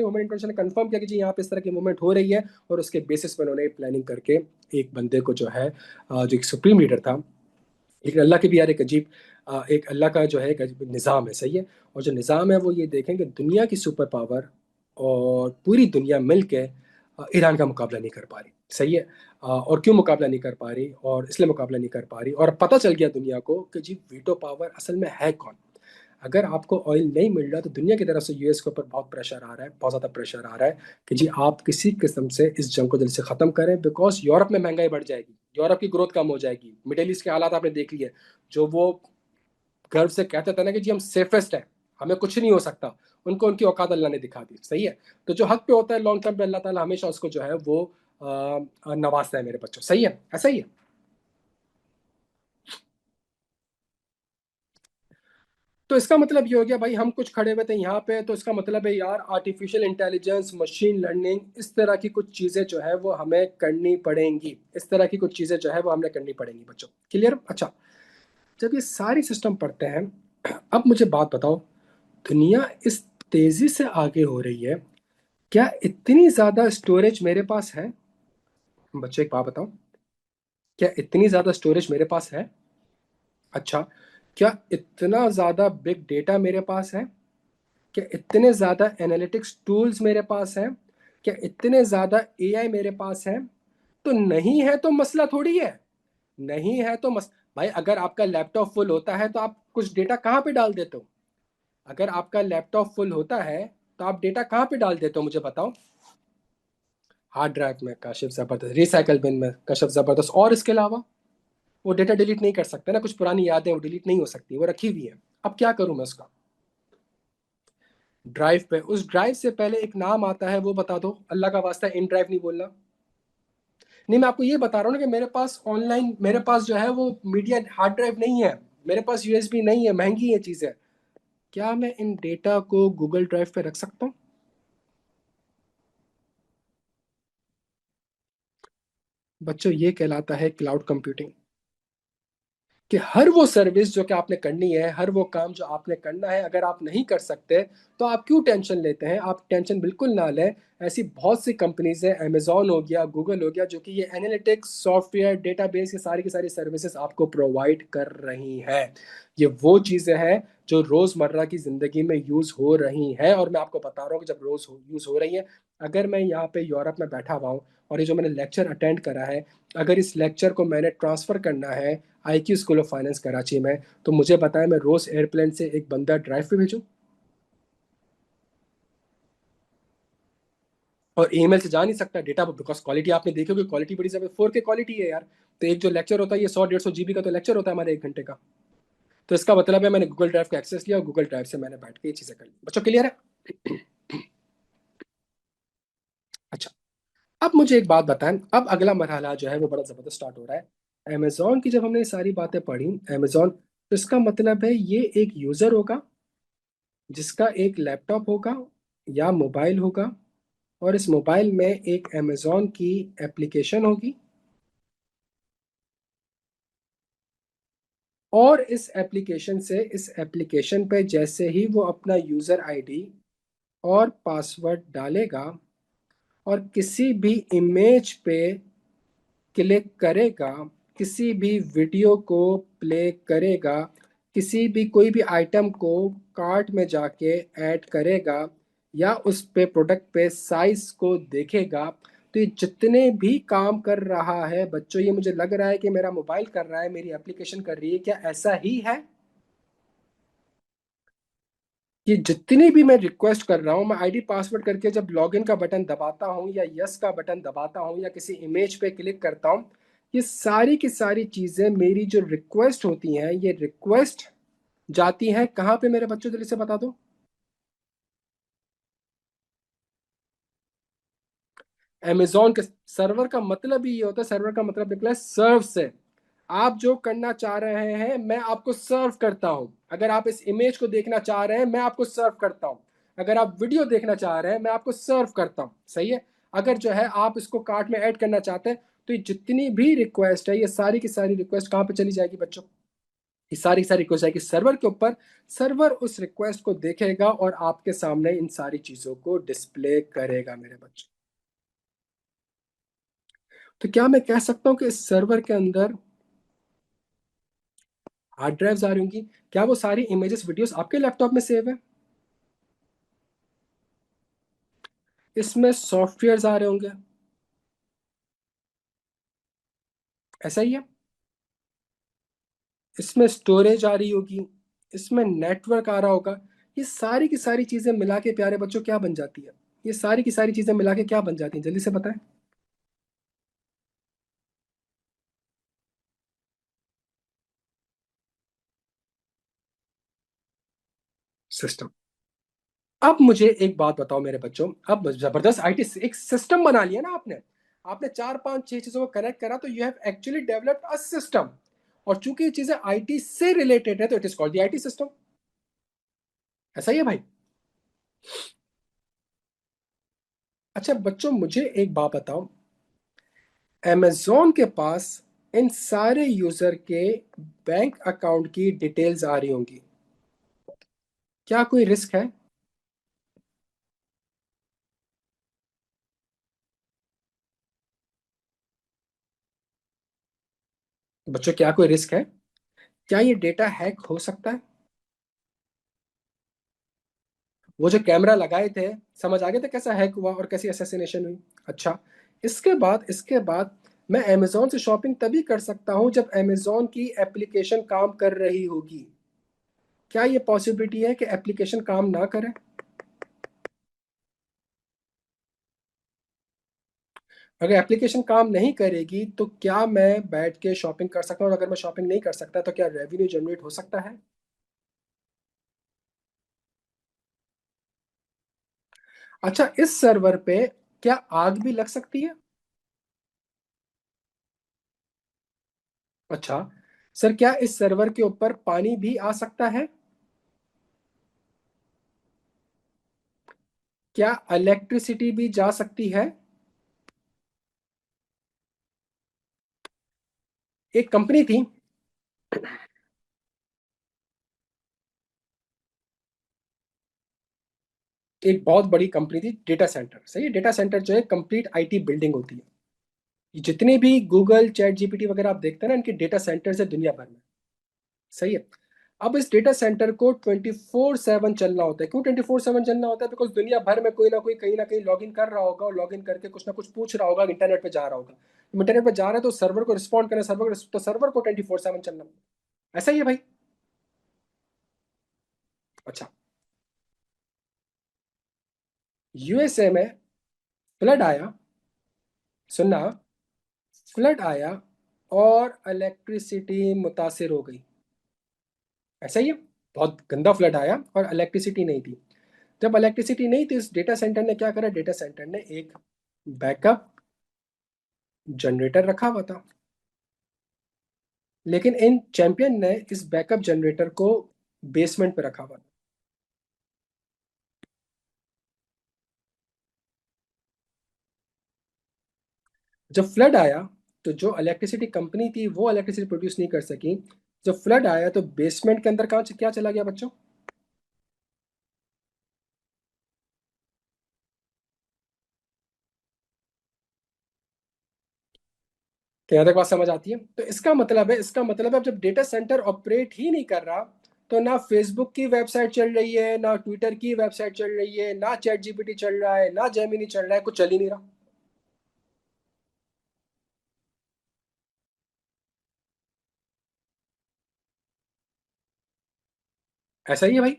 ने कंफर्म किया कि जी यहाँ पे इस तरह की मूवमेंट हो रही है, और उसके बेसिस पर उन्होंने प्लानिंग करके एक बंदे को जो है जो एक सुप्रीम लीडर था, लेकिन अल्लाह की भी यार एक अजीब एक अल्लाह का जो है एक अजीब निज़ाम है। सही है। और जो निज़ाम है वो ये देखें कि दुनिया की सुपर पावर और पूरी दुनिया मिल के ईरान का मुकाबला नहीं कर पा रही। सही है। और क्यों मुकाबला नहीं कर पा रही, और इसलिए मुकाबला नहीं कर पा रही, और पता चल गया दुनिया को कि जी वीटो पावर असल में है कौन। अगर आपको ऑयल नहीं मिल रहा तो दुनिया की तरफ से यूएस के ऊपर बहुत प्रेशर आ रहा है, बहुत ज़्यादा प्रेशर आ रहा है कि जी आप किसी किस्म से इस जंग को जल्द से ख़त्म करें, बिकॉज यूरोप में महंगाई बढ़ जाएगी, यूरोप की ग्रोथ कम हो जाएगी, मिडिल ईस्ट के हालात आपने देख लिए। जो वो गर्व से कहते थे ना कि जी हम सेफेस्ट है, हमें कुछ नहीं हो सकता, उनको उनकी औकात अल्लाह ने दिखा दी। सही है। तो जो हक पे होता है लॉन्ग टर्म पे अल्लाह ताला हमेशा उसको जो है वो नवाजता है मेरे बच्चों। सही है, ऐसा ही है। तो इसका मतलब ये हो गया भाई, हम कुछ खड़े हुए थे यहाँ पे, तो इसका मतलब है यार आर्टिफिशियल इंटेलिजेंस, मशीन लर्निंग, इस तरह की कुछ चीज़ें जो है वो हमें करनी पड़ेंगी, इस तरह की कुछ चीज़ें जो है वो हमें करनी पड़ेंगी बच्चों। क्लियर? अच्छा, जब ये सारी सिस्टम पढ़ते हैं, अब मुझे बात बताओ, दुनिया इस तेज़ी से आगे हो रही है, क्या इतनी ज़्यादा स्टोरेज मेरे पास है? बच्चों एक बात बताओ, क्या इतनी ज़्यादा स्टोरेज मेरे पास है? अच्छा, क्या इतना ज़्यादा बिग डेटा मेरे पास है? क्या इतने ज़्यादा एनालिटिक्स टूल्स मेरे पास हैं? क्या इतने ज़्यादा एआई मेरे पास है? तो नहीं है तो मसला थोड़ी है। नहीं है तो भाई अगर आपका लैपटॉप फुल होता है तो आप कुछ डेटा कहाँ पे डाल देते हो? अगर आपका लैपटॉप फुल होता है तो आप डेटा कहाँ पे डाल देते हो मुझे बताओ? हार्ड ड्राइव में, काशिफ जबरदस्त, रिसाइकल बिन में, काशिफ जबरदस्त, और इसके अलावा वो डेटा डिलीट नहीं कर सकते ना, कुछ पुरानी यादें वो डिलीट नहीं हो सकती, वो रखी हुई है। अब क्या करूं मैं उसका? ड्राइव पे, उस ड्राइव से पहले एक नाम आता है, वो बता दो, अल्लाह का वास्ता इन ड्राइव नहीं बोलना। नहीं, मैं आपको ये बता रहा हूँ ना कि मेरे पास ऑनलाइन, मेरे पास जो है वो मीडिया हार्ड ड्राइव नहीं है, मेरे पास यूएसबी नहीं है, महंगी है चीज़ें। क्या मैं इन डेटा को गूगल ड्राइव पे रख सकता हूँ? बच्चों ये कहलाता है क्लाउड कंप्यूटिंग, कि हर वो सर्विस जो कि आपने करनी है, हर वो काम जो आपने करना है, अगर आप नहीं कर सकते तो आप क्यों टेंशन लेते हैं? आप टेंशन बिल्कुल ना लें। ऐसी बहुत सी कंपनीज है, अमेजोन हो गया, गूगल हो गया, जो कि ये एनालिटिक्स सॉफ्टवेयर डेटाबेस ये सारी की सारी सर्विसेज आपको प्रोवाइड कर रही हैं। ये वो चीज़ें हैं जो रोज़मर्रा की ज़िंदगी में यूज़ हो रही हैं, और मैं आपको बता रहा हूँ कि जब रोज़ यूज़ हो रही हैं, अगर मैं यहाँ पे यूरोप में बैठा हुआ हूँ और ये जो मैंने लेक्चर अटेंड करा है, अगर इस लेक्चर को मैंने ट्रांसफ़र करना है IQ school of finance Karachi में, तो मुझे बताएं मैं रोज़ एयरप्लेन से एक बंदा ड्राइव पे भेजूँ? और ईमेल से जा नहीं सकता डेटा, बिकॉज क्वालिटी आपने देखी होगी, क्वालिटी बड़ी जबरदस्त 4K क्वालिटी है यार। तो एक जो लेक्चर होता है ये 100-150 GB का तो लेक्चर होता है हमारे 1 घंटे का। तो इसका मतलब है मैंने गूगल ड्राइव का एक्सेस लिया और गूगल ड्राइव से मैंने बैठ के ये चीज़ें कर ली। बच्चों क्लियर है? अच्छा, अब मुझे एक बात बताएं, अब अगला मरहला जो है वो बड़ा ज़बरदस्त स्टार्ट हो रहा है। अमेजोन की जब हमने ये सारी बातें पढ़ी, अमेजोन, तो इसका मतलब है ये एक यूज़र होगा जिसका एक लैपटॉप होगा या मोबाइल होगा, और इस मोबाइल में एक अमेजोन की एप्लीकेशन होगी, और इस एप्लीकेशन पे जैसे ही वो अपना यूज़र आईडी और पासवर्ड डालेगा और किसी भी इमेज पे क्लिक करेगा, किसी भी वीडियो को प्ले करेगा, किसी भी कोई भी आइटम को कार्ट में जाके ऐड करेगा, या उस पे प्रोडक्ट पे साइज को देखेगा, तो ये जितने भी काम कर रहा है बच्चों, ये मुझे लग रहा है कि मेरा मोबाइल कर रहा है, मेरी एप्लीकेशन कर रही है, क्या ऐसा ही है? कि जितनी भी मैं रिक्वेस्ट कर रहा हूँ, मैं आईडी पासवर्ड करके जब लॉगिन का बटन दबाता हूँ या यस का बटन दबाता हूँ या किसी इमेज पे क्लिक करता हूँ, ये सारी की सारी चीजें मेरी जो रिक्वेस्ट होती हैं, ये रिक्वेस्ट जाती हैं कहाँ पे मेरे बच्चों, जल्दी से बता दो। अमेजोन के सर्वर का मतलब ही ये होता है, सर्वर का मतलब निकला है सर्व से। आप जो करना चाह रहे हैं मैं आपको सर्व करता हूं। अगर आप इस इमेज को देखना चाह रहे हैं मैं आपको सर्व करता हूं। अगर आप वीडियो देखना चाह रहे हैं मैं आपको सर्व करता हूं, सही है। अगर जो है आप इसको कार्ट में ऐड करना चाहते हैं, तो ये जितनी भी रिक्वेस्ट है, ये सारी की सारी रिक्वेस्ट कहाँ पे चली जाएगी बच्चों? ये सारी की सारी रिक्वेस्ट जाएगी सर्वर के ऊपर। सर्वर उस रिक्वेस्ट को देखेगा और आपके सामने इन सारी चीजों को डिस्प्ले करेगा मेरे बच्चों। तो क्या मैं कह सकता हूं कि इस सर्वर के अंदर हार्ड ड्राइव्स आ रही होंगी? क्या वो सारी इमेजेस वीडियोस आपके लैपटॉप में सेव है? इसमें सॉफ्टवेयर आ रहे होंगे, ऐसा ही है। इसमें स्टोरेज आ रही होगी, इसमें नेटवर्क आ रहा होगा। ये सारी की सारी चीजें मिला के प्यारे बच्चों क्या बन जाती है? ये सारी की सारी चीजें मिला के क्या बन जाती हैं, जल्दी से बताएं। सिस्टम। अब मुझे एक बात बताओ मेरे बच्चों, अब जबरदस्त आईटी एक सिस्टम बना लिया ना आपने। आपने 4 5 6 चीजों को कनेक्ट करा, तो you have actually developed a system. और चूंकि ये चीजें आईटी से रिलेटेड है, तो it is called the IT system. ऐसा ही है भाई। अच्छा बच्चों, मुझे एक बात बताओ, अमेजोन के पास इन सारे यूजर के बैंक अकाउंट की डिटेल्स आ रही होंगी, क्या कोई रिस्क है? बच्चों क्या कोई रिस्क है? क्या ये डेटा हैक हो सकता है? वो जो कैमरा लगाए थे, समझ आ गया था कैसा हैक हुआ और कैसी असैसिनेशन हुई? अच्छा, इसके बाद मैं अमेजोन से शॉपिंग तभी कर सकता हूं जब अमेजोन की एप्लीकेशन काम कर रही होगी। क्या ये पॉसिबिलिटी है कि एप्लीकेशन काम ना करे? अगर एप्लीकेशन काम नहीं करेगी तो क्या मैं बैठ के शॉपिंग कर सकता हूँ, और अगर मैं शॉपिंग नहीं कर सकता तो क्या रेवेन्यू जनरेट हो सकता है? अच्छा, इस सर्वर पे क्या आग भी लग सकती है? अच्छा सर, क्या इस सर्वर के ऊपर पानी भी आ सकता है? क्या इलेक्ट्रिसिटी भी जा सकती है? एक कंपनी थी, एक बहुत बड़ी कंपनी थी डेटा सेंटर। सही है, डेटा सेंटर जो है कंप्लीट आईटी बिल्डिंग होती है। ये जितने भी गूगल चैट जीपीटी वगैरह आप देखते हैं ना, इनके डेटा सेंटर्स है दुनिया भर में। सही है। अब इस डेटा सेंटर को 24/7 चलना होता है। क्यों 24/7 चलना होता है? बिकॉज दुनिया भर में कोई ना कोई कहीं ना कहीं लॉग इन कर रहा होगा, और लॉग इन करके कुछ ना कुछ पूछ रहा होगा, इंटरनेट पे जा रहा होगा। इंटरनेट पे जा रहा है तो सर्वर को रिस्पॉन्ड करना, तो सर्वर को 24/7 चलना। ऐसा ही है भाई। अच्छा, यूएसए में फ्लड आया। सुनना, फ्लड आया और इलेक्ट्रिसिटी मुतासिर हो गई। ऐसा ही है। बहुत गंदा फ्लड आया और इलेक्ट्रिसिटी नहीं थी। जब इलेक्ट्रिसिटी नहीं थी, इस डेटा सेंटर ने क्या करा? डेटा सेंटर ने एक बैकअप जनरेटर रखा हुआ था। लेकिन इन चैंपियन ने इस बैकअप जनरेटर को बेसमेंट पे रखा हुआ था। जब फ्लड आया तो जो इलेक्ट्रिसिटी कंपनी थी वो इलेक्ट्रिसिटी प्रोड्यूस नहीं कर सकी। जब फ्लड आया तो बेसमेंट के अंदर कहाँ क्या चला गया बच्चों? तो यहाँ तक बात समझ आती है? तो इसका मतलब है जब डेटा सेंटर ऑपरेट ही नहीं कर रहा, तो ना फेसबुक की वेबसाइट चल रही है, ना ट्विटर की वेबसाइट चल रही है, ना चैट जीपीटी चल रहा है, ना जेमिनी चल रहा है, कुछ चल ही नहीं रहा। ऐसा ही है भाई।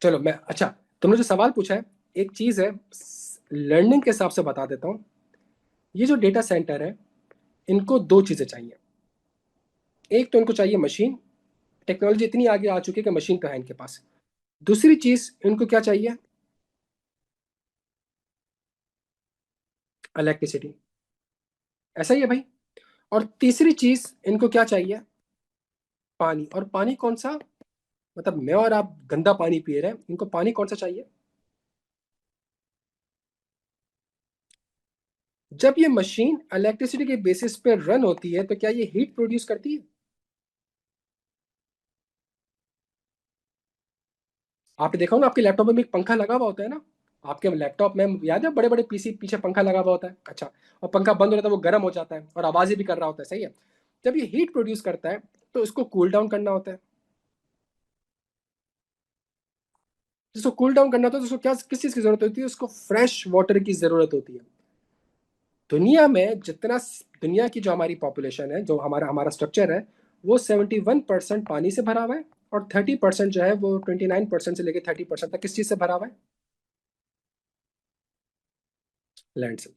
चलो मैं, अच्छा, तुमने जो सवाल पूछा है, एक चीज है, लर्निंग के हिसाब से बता देता हूँ। ये जो डेटा सेंटर है, इनको दो चीजें चाहिए। एक तो इनको चाहिए मशीन। टेक्नोलॉजी इतनी आगे आ चुकी है कि मशीन तो है इनके पास। दूसरी चीज इनको क्या चाहिए? इलेक्ट्रिसिटी। ऐसा ही है भाई। और तीसरी चीज इनको क्या चाहिए? पानी। और पानी कौन सा? मतलब मैं और आप गंदा पानी पी रहे हैं, इनको पानी कौन सा चाहिए? जब ये मशीन इलेक्ट्रिसिटी के बेसिस पे रन होती है तो क्या ये हीट प्रोड्यूस करती है? आपने देखा होगा आपके लैपटॉप में भी एक पंखा लगा हुआ होता है ना। आपके लैपटॉप में याद है, बड़े बड़े पीसी पीछे पंखा लगा हुआ होता है। अच्छा, और पंखा बंद हो जाता है, वो गर्म हो जाता है और आवाजें भी कर रहा होता है। सही है। जब ये हीट प्रोड्यूस करता है तो इसको कूल डाउन करना होता है। जिसको कूल डाउन करना होता है तो उसको क्या, किस चीज की जरूरत होती है? उसको फ्रेश वाटर की जरूरत होती है। दुनिया में जितना, दुनिया की जो हमारी पॉपुलेशन है, जो हमारा हमारा स्ट्रक्चर है, वो 71% पानी से भरा हुआ है। और 30% जो है वो 29% से लेकर 30% तक किस चीज से भरा हुआ है? लैंड से।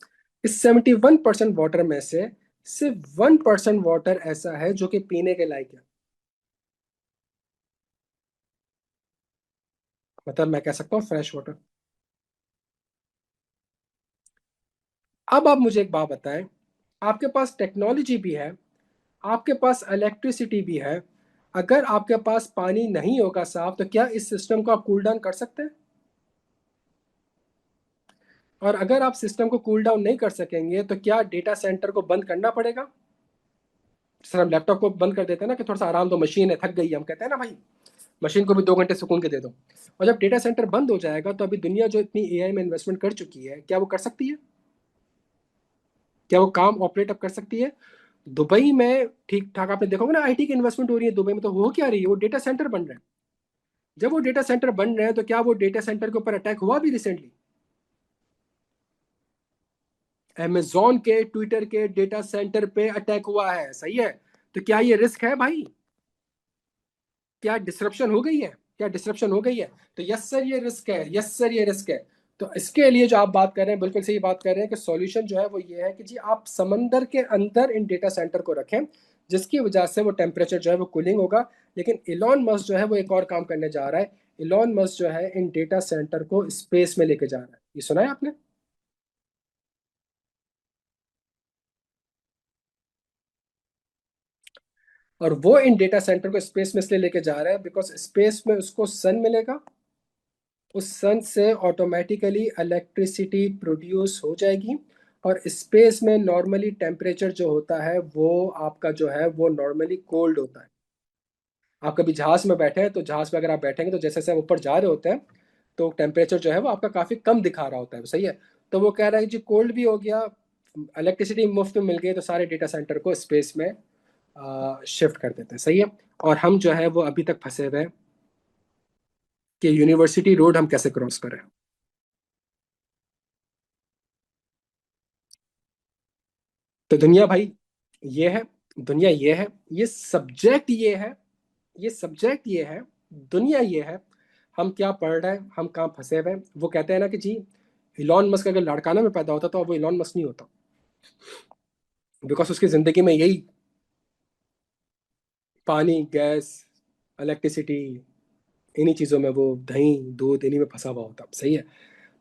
इस 71% वाटर में से सिर्फ 1% वाटर ऐसा है जो कि पीने के लायक है। मतलब मैं कह सकता हूँ फ्रेश वाटर। अब आप मुझे एक बात बताएं, आपके पास टेक्नोलॉजी भी है, आपके पास इलेक्ट्रिसिटी भी है, अगर आपके पास पानी नहीं होगा साफ, तो क्या इस सिस्टम को आप कूल डाउन कर सकते हैं? और अगर आप सिस्टम को कूल डाउन नहीं कर सकेंगे तो क्या डेटा सेंटर को बंद करना पड़ेगा? सर हम लैपटॉप को बंद कर देते हैं ना कि थोड़ा सा आराम दो, मशीन है थक गई है, हम कहते हैं ना भाई, मशीन को भी 2 घंटे सुकून के दे दो। और जब डेटा सेंटर बंद हो जाएगा तो अभी दुनिया जो इतनी एआई में इन्वेस्टमेंट कर चुकी है, क्या वो कर सकती है? क्या वो काम ऑपरेट अप कर सकती है? दुबई में ठीक ठाक आपने देखोगे ना, आईटी की इन्वेस्टमेंट हो रही है दुबई में, तो हो क्या रही है? वो डेटा सेंटर बन रहे हैं। जब वो डेटा सेंटर बन रहे हैं तो क्या वो डेटा सेंटर के ऊपर अटैक हुआ भी रिसेंटली? अमेजोन के, ट्विटर के डेटा सेंटर पे अटैक हुआ है। सही है। तो क्या ये रिस्क है भाई? क्या डिसरप्शन हो गई है? क्या डिसरप्शन हो गई है? तो यस सर ये रिस्क है, यस सर ये रिस्क है। तो इसके लिए जो आप बात कर रहे हैं, बिल्कुल सही बात कर रहे हैं कि सॉल्यूशन जो है वो ये है कि जी आप समंदर के अंदर इन डेटा सेंटर को रखें, जिसकी वजह से वो टेम्परेचर जो है वो कूलिंग होगा। लेकिन इलॉन मस्क जो है वो एक और काम करने जा रहा है। इलॉन मस्क जो है इन डेटा सेंटर को स्पेस में लेके जा रहा है। ये सुना है आपने? और वो इन डेटा सेंटर को स्पेस में इसलिए लेके जा रहा है बिकॉज स्पेस में उसको सन मिलेगा। उस सन से ऑटोमेटिकली इलेक्ट्रिसिटी प्रोड्यूस हो जाएगी। और स्पेस में नॉर्मली टेम्परेचर जो होता है वो आपका जो है वो नॉर्मली कोल्ड होता है। आप कभी जहाज में बैठे हैं तो जहाज में अगर आप बैठेंगे तो जैसे जैसे हम ऊपर जा रहे होते हैं तो टेम्परेचर जो है वो आपका काफ़ी कम दिखा रहा होता है, सही है। तो वो कह रहा है कि जी कोल्ड भी हो गया, इलेक्ट्रिसिटी मुफ्त में मिल गई, तो सारे डेटा सेंटर को स्पेस में शिफ्ट कर देते हैं, सही है। और हम जो है वो अभी तक फंसे हुए हैं कि यूनिवर्सिटी रोड हम कैसे क्रॉस करें। तो दुनिया भाई ये है, दुनिया ये है, ये सब्जेक्ट ये है, ये सब्जेक्ट ये है, दुनिया ये है। हम क्या पढ़ रहे हैं, हम कहाँ फंसे हुए हैं। वो कहते हैं ना कि जी इलॉन मस्क अगर लड़काना में पैदा होता तो वो इलॉन मस्क नहीं होता, बिकॉज उसकी जिंदगी में यही पानी, गैस, इलेक्ट्रिसिटी, इन्हीं चीज़ों में, वो दही दूध इन्हीं में फंसा हुआ होता, सही है।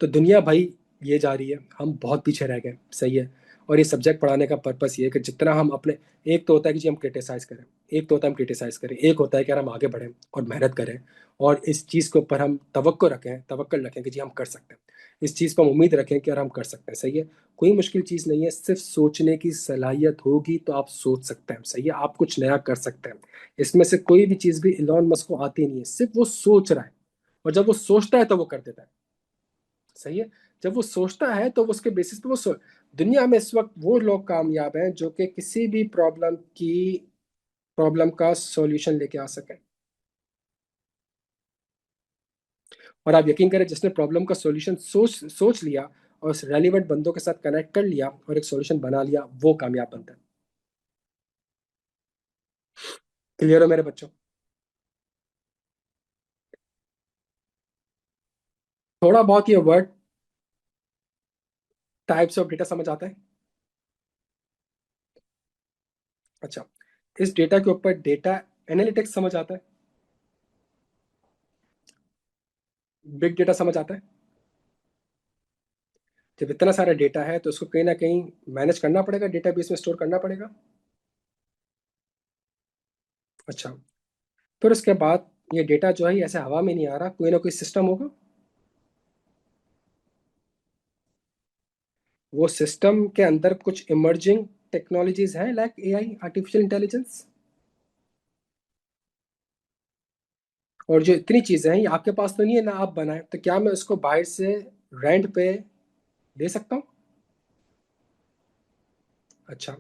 तो दुनिया भाई ये जा रही है, हम बहुत पीछे रह गए, सही है। और ये सब्जेक्ट पढ़ाने का पर्पस ये है कि जितना हम अपने, एक तो होता है कि जी हम क्रिटिसाइज करें, एक तो होता है हम क्रिटिसाइज करें, एक होता है कि यार हम आगे बढ़ें और मेहनत करें और इस चीज़ के ऊपर हम तवक्को रखें, तवक्कल रखें कि जी हम कर सकते हैं, इस चीज़ पर हम उम्मीद रखें कि यार हम कर सकते हैं, सही है। कोई मुश्किल चीज़ नहीं है, सिर्फ सोचने की सलाहियत होगी तो आप सोच सकते हैं, सही है, आप कुछ नया कर सकते हैं। इसमें से कोई भी चीज़ भी इलॉन मस्क को आती नहीं है, सिर्फ वो सोच रहा है, और जब वो सोचता है तो वो कर देता है, सही है। जब वो सोचता है तो उसके बेसिस पे दुनिया में इस वक्त वो लोग कामयाब हैं जो कि किसी भी प्रॉब्लम का सॉल्यूशन लेके आ सके। और आप यकीन करें, जिसने प्रॉब्लम का सॉल्यूशन सोच सोच लिया और उस रेलिवेंट बंदों के साथ कनेक्ट कर लिया और एक सॉल्यूशन बना लिया, वो कामयाब बनता है। क्लियर हो मेरे बच्चों? थोड़ा बहुत ये वर्ड टाइप्स ऑफ डेटा समझ आता है? अच्छा, इस डेटा के ऊपर डेटा एनालिटिक्स समझ आता है? बिग डेटा समझ आता है? जब इतना सारा डेटा है तो उसको कहीं ना कहीं मैनेज करना पड़ेगा, डेटाबेस में स्टोर करना पड़ेगा। अच्छा, फिर उसके बाद ये डेटा जो है ये ऐसे हवा में नहीं आ रहा, कोई ना कोई सिस्टम होगा। वो सिस्टम के अंदर कुछ इमर्जिंग टेक्नोलॉजीज हैं, लाइक एआई, आर्टिफिशियल इंटेलिजेंस। और जो इतनी चीजें हैं ये आपके पास तो नहीं है ना, आप बनाए, तो क्या मैं उसको बाहर से रेंट पे ले सकता हूँ? अच्छा,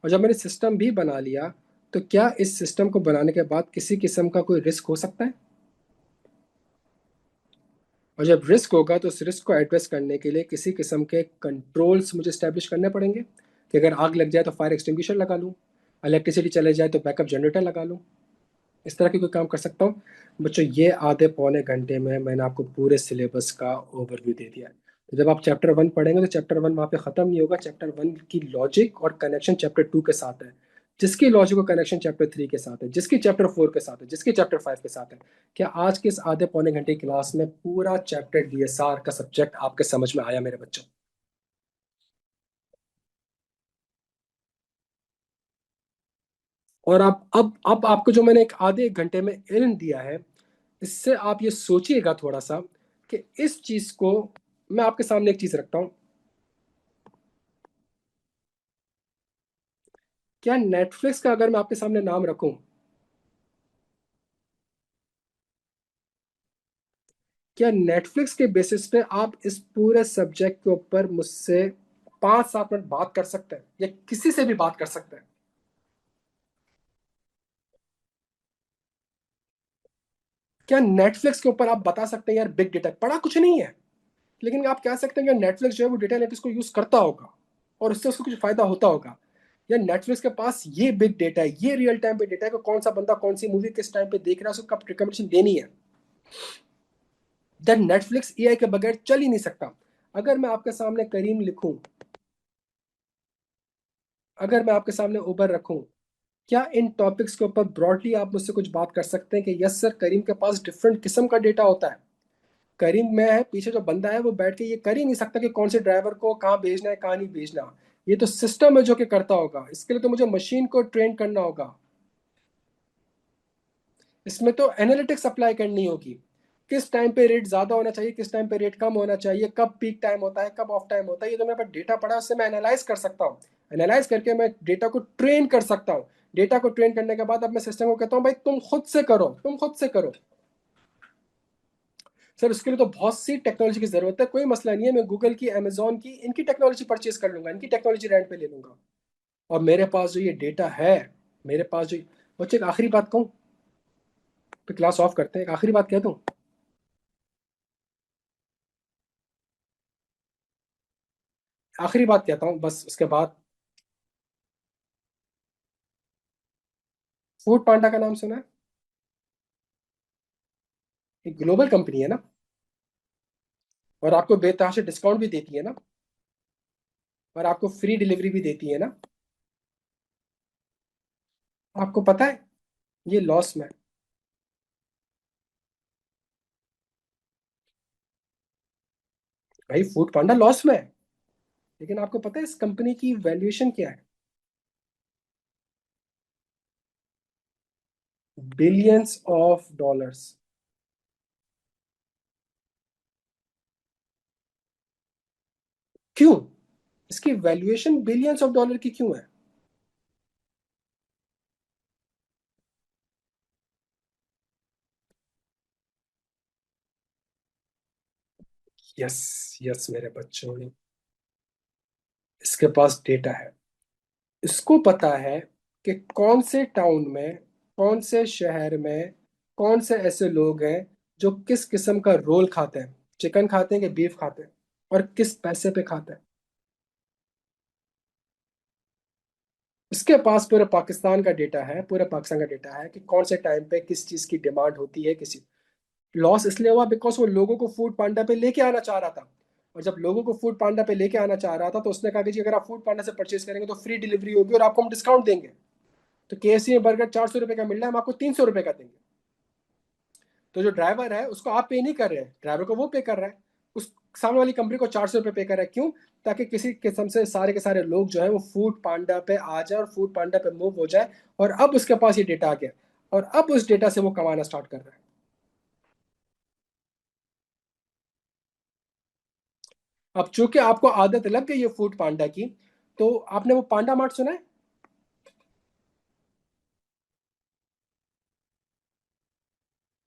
और जब मैंने सिस्टम भी बना लिया तो क्या इस सिस्टम को बनाने के बाद किसी किस्म का कोई रिस्क हो सकता है? और जब रिस्क होगा तो उस रिस्क को एड्रेस करने के लिए किसी किस्म के कंट्रोल्स मुझे स्टैब्लिश करने पड़ेंगे कि अगर आग लग जाए तो फायर एक्सटिंग्विशर लगा लूँ, इलेक्ट्रिसिटी चले जाए तो बैकअप जनरेटर लगा लूँ, इस तरह के कोई काम कर सकता हूँ। बच्चों ये आधे पौने घंटे में मैंने आपको पूरे सिलेबस का ओवरव्यू दे दिया है। तो जब आप चैप्टर 1 पढ़ेंगे तो चैप्टर 1 वहाँ पे ख़त्म नहीं होगा, चैप्टर 1 की लॉजिक और कनेक्शन चैप्टर 2 के साथ है, जिसकी लॉजिक और कनेक्शन चैप्टर 3 के साथ है, जिसकी चैप्टर 4 के साथ है, जिसकी चैप्टर 5 के साथ है। क्या आज के इस आधे पौने घंटे की क्लास में पूरा चैप्टर डीएसआर का सब्जेक्ट आपके समझ में आया मेरे बच्चों? और आप अब आपको जो मैंने एक आधे एक घंटे में इल्म दिया है, इससे आप ये सोचिएगा थोड़ा सा कि इस चीज को, मैं आपके सामने एक चीज रखता हूं, क्या नेटफ्लिक्स का अगर मैं आपके सामने नाम रखूं, क्या नेटफ्लिक्स के बेसिस पे आप इस पूरे सब्जेक्ट के ऊपर मुझसे 5-7 मिनट बात कर सकते हैं, या किसी से भी बात कर सकते हैं? क्या नेटफ्लिक्स के ऊपर आप बता सकते हैं यार बिग डेटा पढ़ा कुछ नहीं है, लेकिन आप कह सकते हैं कि नेटफ्लिक्स जो है वो डेटा एनालिटिक्स को यूज करता होगा और उससे उसको कुछ फायदा होता होगा, या नेटफ्लिक्स के पास ये बिग डेटा है, ये रियल टाइम पे डेटा है कि कौन सा बंदा कौन सी मूवी किस टाइम पे देख रहा है, उसको कब रिकमेंडेशन देनी है। देन नेटफ्लिक्स एआई के बगैर चल ही नहीं सकता। अगर मैं आपके सामने करीम लिखूं, अगर मैं आपके सामने उबर रखूं, क्या इन टॉपिक्स के ऊपर ब्रॉडली आप मुझसे कुछ बात कर सकते हैं कि यस सर करीम के पास डिफरेंट किस्म का डेटा होता है, करीम में है, पीछे जो बंदा है वो बैठ के ये कर ही नहीं सकता कि कौन से ड्राइवर को कहाँ भेजना है कहाँ नहीं भेजना, ये तो सिस्टम है जो कि करता होगा, इसके लिए तो मुझे मशीन को ट्रेन करना होगा, इसमें तो एनालिटिक्स अप्लाई करनी होगी, किस टाइम पे रेट ज्यादा होना चाहिए, किस टाइम पे रेट कम होना चाहिए, कब पीक टाइम होता है, कब ऑफ टाइम होता है, ये तो मेरे पास डेटा पड़ा है, उससे मैं एनालाइज कर सकता हूँ, एनालाइज करके मैं डेटा को ट्रेन कर सकता हूँ, डेटा को ट्रेन करने के बाद अब मैं सिस्टम को कहता हूँ भाई तुम खुद से करो, तुम खुद से करो। सर उसके लिए तो बहुत सी टेक्नोलॉजी की जरूरत है, कोई मसला नहीं है, मैं गूगल की, अमेजोन की, इनकी टेक्नोलॉजी परचेज कर लूंगा, इनकी टेक्नोलॉजी रेंट पे ले लूंगा। और मेरे पास जो ये डेटा है, मेरे पास जो, बच्चे एक आखिरी बात कहूँ, फिर क्लास ऑफ करते हैं, एक आखिरी बात कह दूँ, आखिरी बात कहता हूँ बस उसके बाद। फूड पांडा का नाम सुना है? एक ग्लोबल कंपनी है ना, और आपको बेतहाशा डिस्काउंट भी देती है ना, और आपको फ्री डिलीवरी भी देती है ना। आपको पता है ये लॉस में है। भाई फूड पांडा लॉस में है, लेकिन आपको पता है इस कंपनी की वैल्यूएशन क्या है? Billions of dollars. क्यों? इसकी वैल्यूएशन बिलियंस ऑफ डॉलर की क्यों है? यस, यस मेरे बच्चों, इसके पास डेटा है, इसको पता है कि कौन से टाउन में, कौन से शहर में, कौन से ऐसे लोग हैं जो किस किस्म का रोल खाते हैं, चिकन खाते हैं कि बीफ खाते हैं, और किस पैसे पे खाते हैं। इसके पास पूरे पाकिस्तान का डेटा है, पूरे पाकिस्तान का डेटा है कि कौन से टाइम पे किस चीज़ की डिमांड होती है। किसी लॉस इसलिए हुआ बिकॉज वो लोगों को फूड पांडा पे लेके आना चाह रहा था, और जब लोगों को फूड पांडा पे लेके आना चाह रहा था तो उसने कहा कि जी अगर आप फूड पांडा से परचेज करेंगे तो फ्री डिलीवरी होगी और आपको हम डिस्काउंट देंगे। तो केएफसी में बर्गर 400 रुपये का मिल रहा है, हम आपको 300 रुपये का देंगे। तो जो ड्राइवर है उसको आप पे नहीं कर रहे हैं, ड्राइवर को वो पे कर रहा है, उस सामने वाली कंपनी को 400 रुपये पे कर रहा है। क्यों? ताकि किसी किस्म से सारे के सारे लोग जो है वो फूड पांडा पे आ जाए और फूड पांडा पे मूव हो जाए। और अब उसके पास ये डेटा आ गया, और अब उस डेटा से वो कमाना स्टार्ट कर रहा है। अब चूंकि आपको आदत लग गई है फूड पांडा की, तो आपने वो पांडा मार्ट सुना है?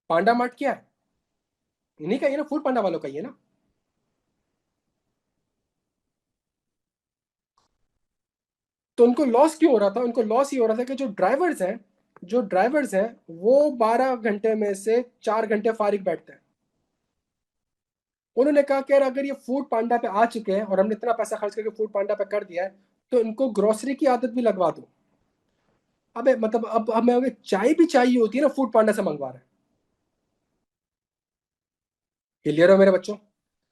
पांडा मार्ट क्या है? इन्हीं का ही है ना, फूड पांडा वालों का ही है ना। तो उनको लॉस क्यों हो रहा था? उनको लॉस ये हो रहा था कि जो ड्राइवर्स हैं वो 12 घंटे में से 4 घंटे फारिग बैठते हैं। उन्होंने कहा कि यार अगर ये फूड पांडा पे आ चुके हैं और हमने इतना पैसा खर्च करके फूड पांडा पे कर दिया है, तो इनको ग्रोसरी की आदत भी लगवा दो। अबे मतलब अब हमें अगर चाय भी चाहिए होती है ना, फूड पांडा से मंगवा रहे हैं। क्लियर हो मेरे बच्चों?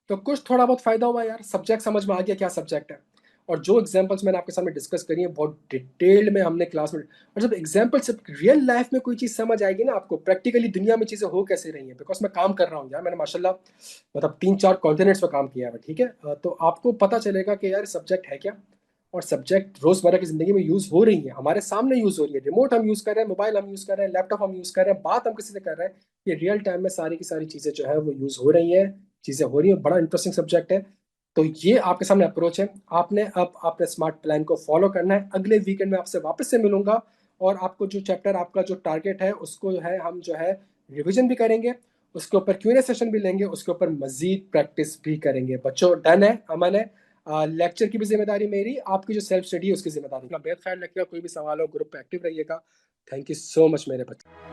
तो कुछ थोड़ा बहुत फायदा हुआ यार, सब्जेक्ट समझ में आ गया क्या सब्जेक्ट है। और जो एग्जांपल्स मैंने आपके सामने डिस्कस करी है बहुत डिटेल्ड में हमने क्लास में, और जब एग्जांपल से रियल लाइफ में कोई चीज़ समझ आएगी ना आपको, प्रैक्टिकली दुनिया में चीज़ें हो कैसे रही हैं, बिकॉज मैं काम कर रहा हूँ यार, मैंने माशाल्लाह मतलब 3-4 कॉन्टिनेंट्स पर काम किया है, ठीक है। तो आपको पता चलेगा कि यार सब्जेक्ट है क्या, और सब्जेक्ट रोजमर्रा की जिंदगी में यूज हो रही है, हमारे सामने यूज हो रही है, रिमोट हम यूज कर रहे हैं, मोबाइल हम यूज कर रहे हैं, लैपटॉप हम यूज कर रहे हैं, बात हम किसी से कर रहे हैं, ये रियल टाइम में सारी की सारी चीजें जो है वो यूज हो रही हैं, चीजें हो रही हैं, बड़ा इंटरेस्टिंग सब्जेक्ट है। तो ये आपके सामने अप्रोच है, आपने अब अपने स्मार्ट प्लान को फॉलो करना है। अगले वीकेंड में आपसे वापस से मिलूंगा, और आपको जो चैप्टर आपका जो टारगेट है उसको जो है हम जो है रिवीजन भी करेंगे, उसके ऊपर क्यूएनए सेशन भी लेंगे, उसके ऊपर मजीद प्रैक्टिस भी करेंगे। बच्चों डन है, अमन है। लेक्चर की भी जिम्मेदारी मेरी, आपकी जो सेल्फ स्टडी है उसकी जिम्मेदारी। अपना बेहद ख्याल रखिएगा, कोई भी सवाल हो ग्रुप पे एक्टिव रहिएगा। थैंक यू सो मच मेरे बच्चे।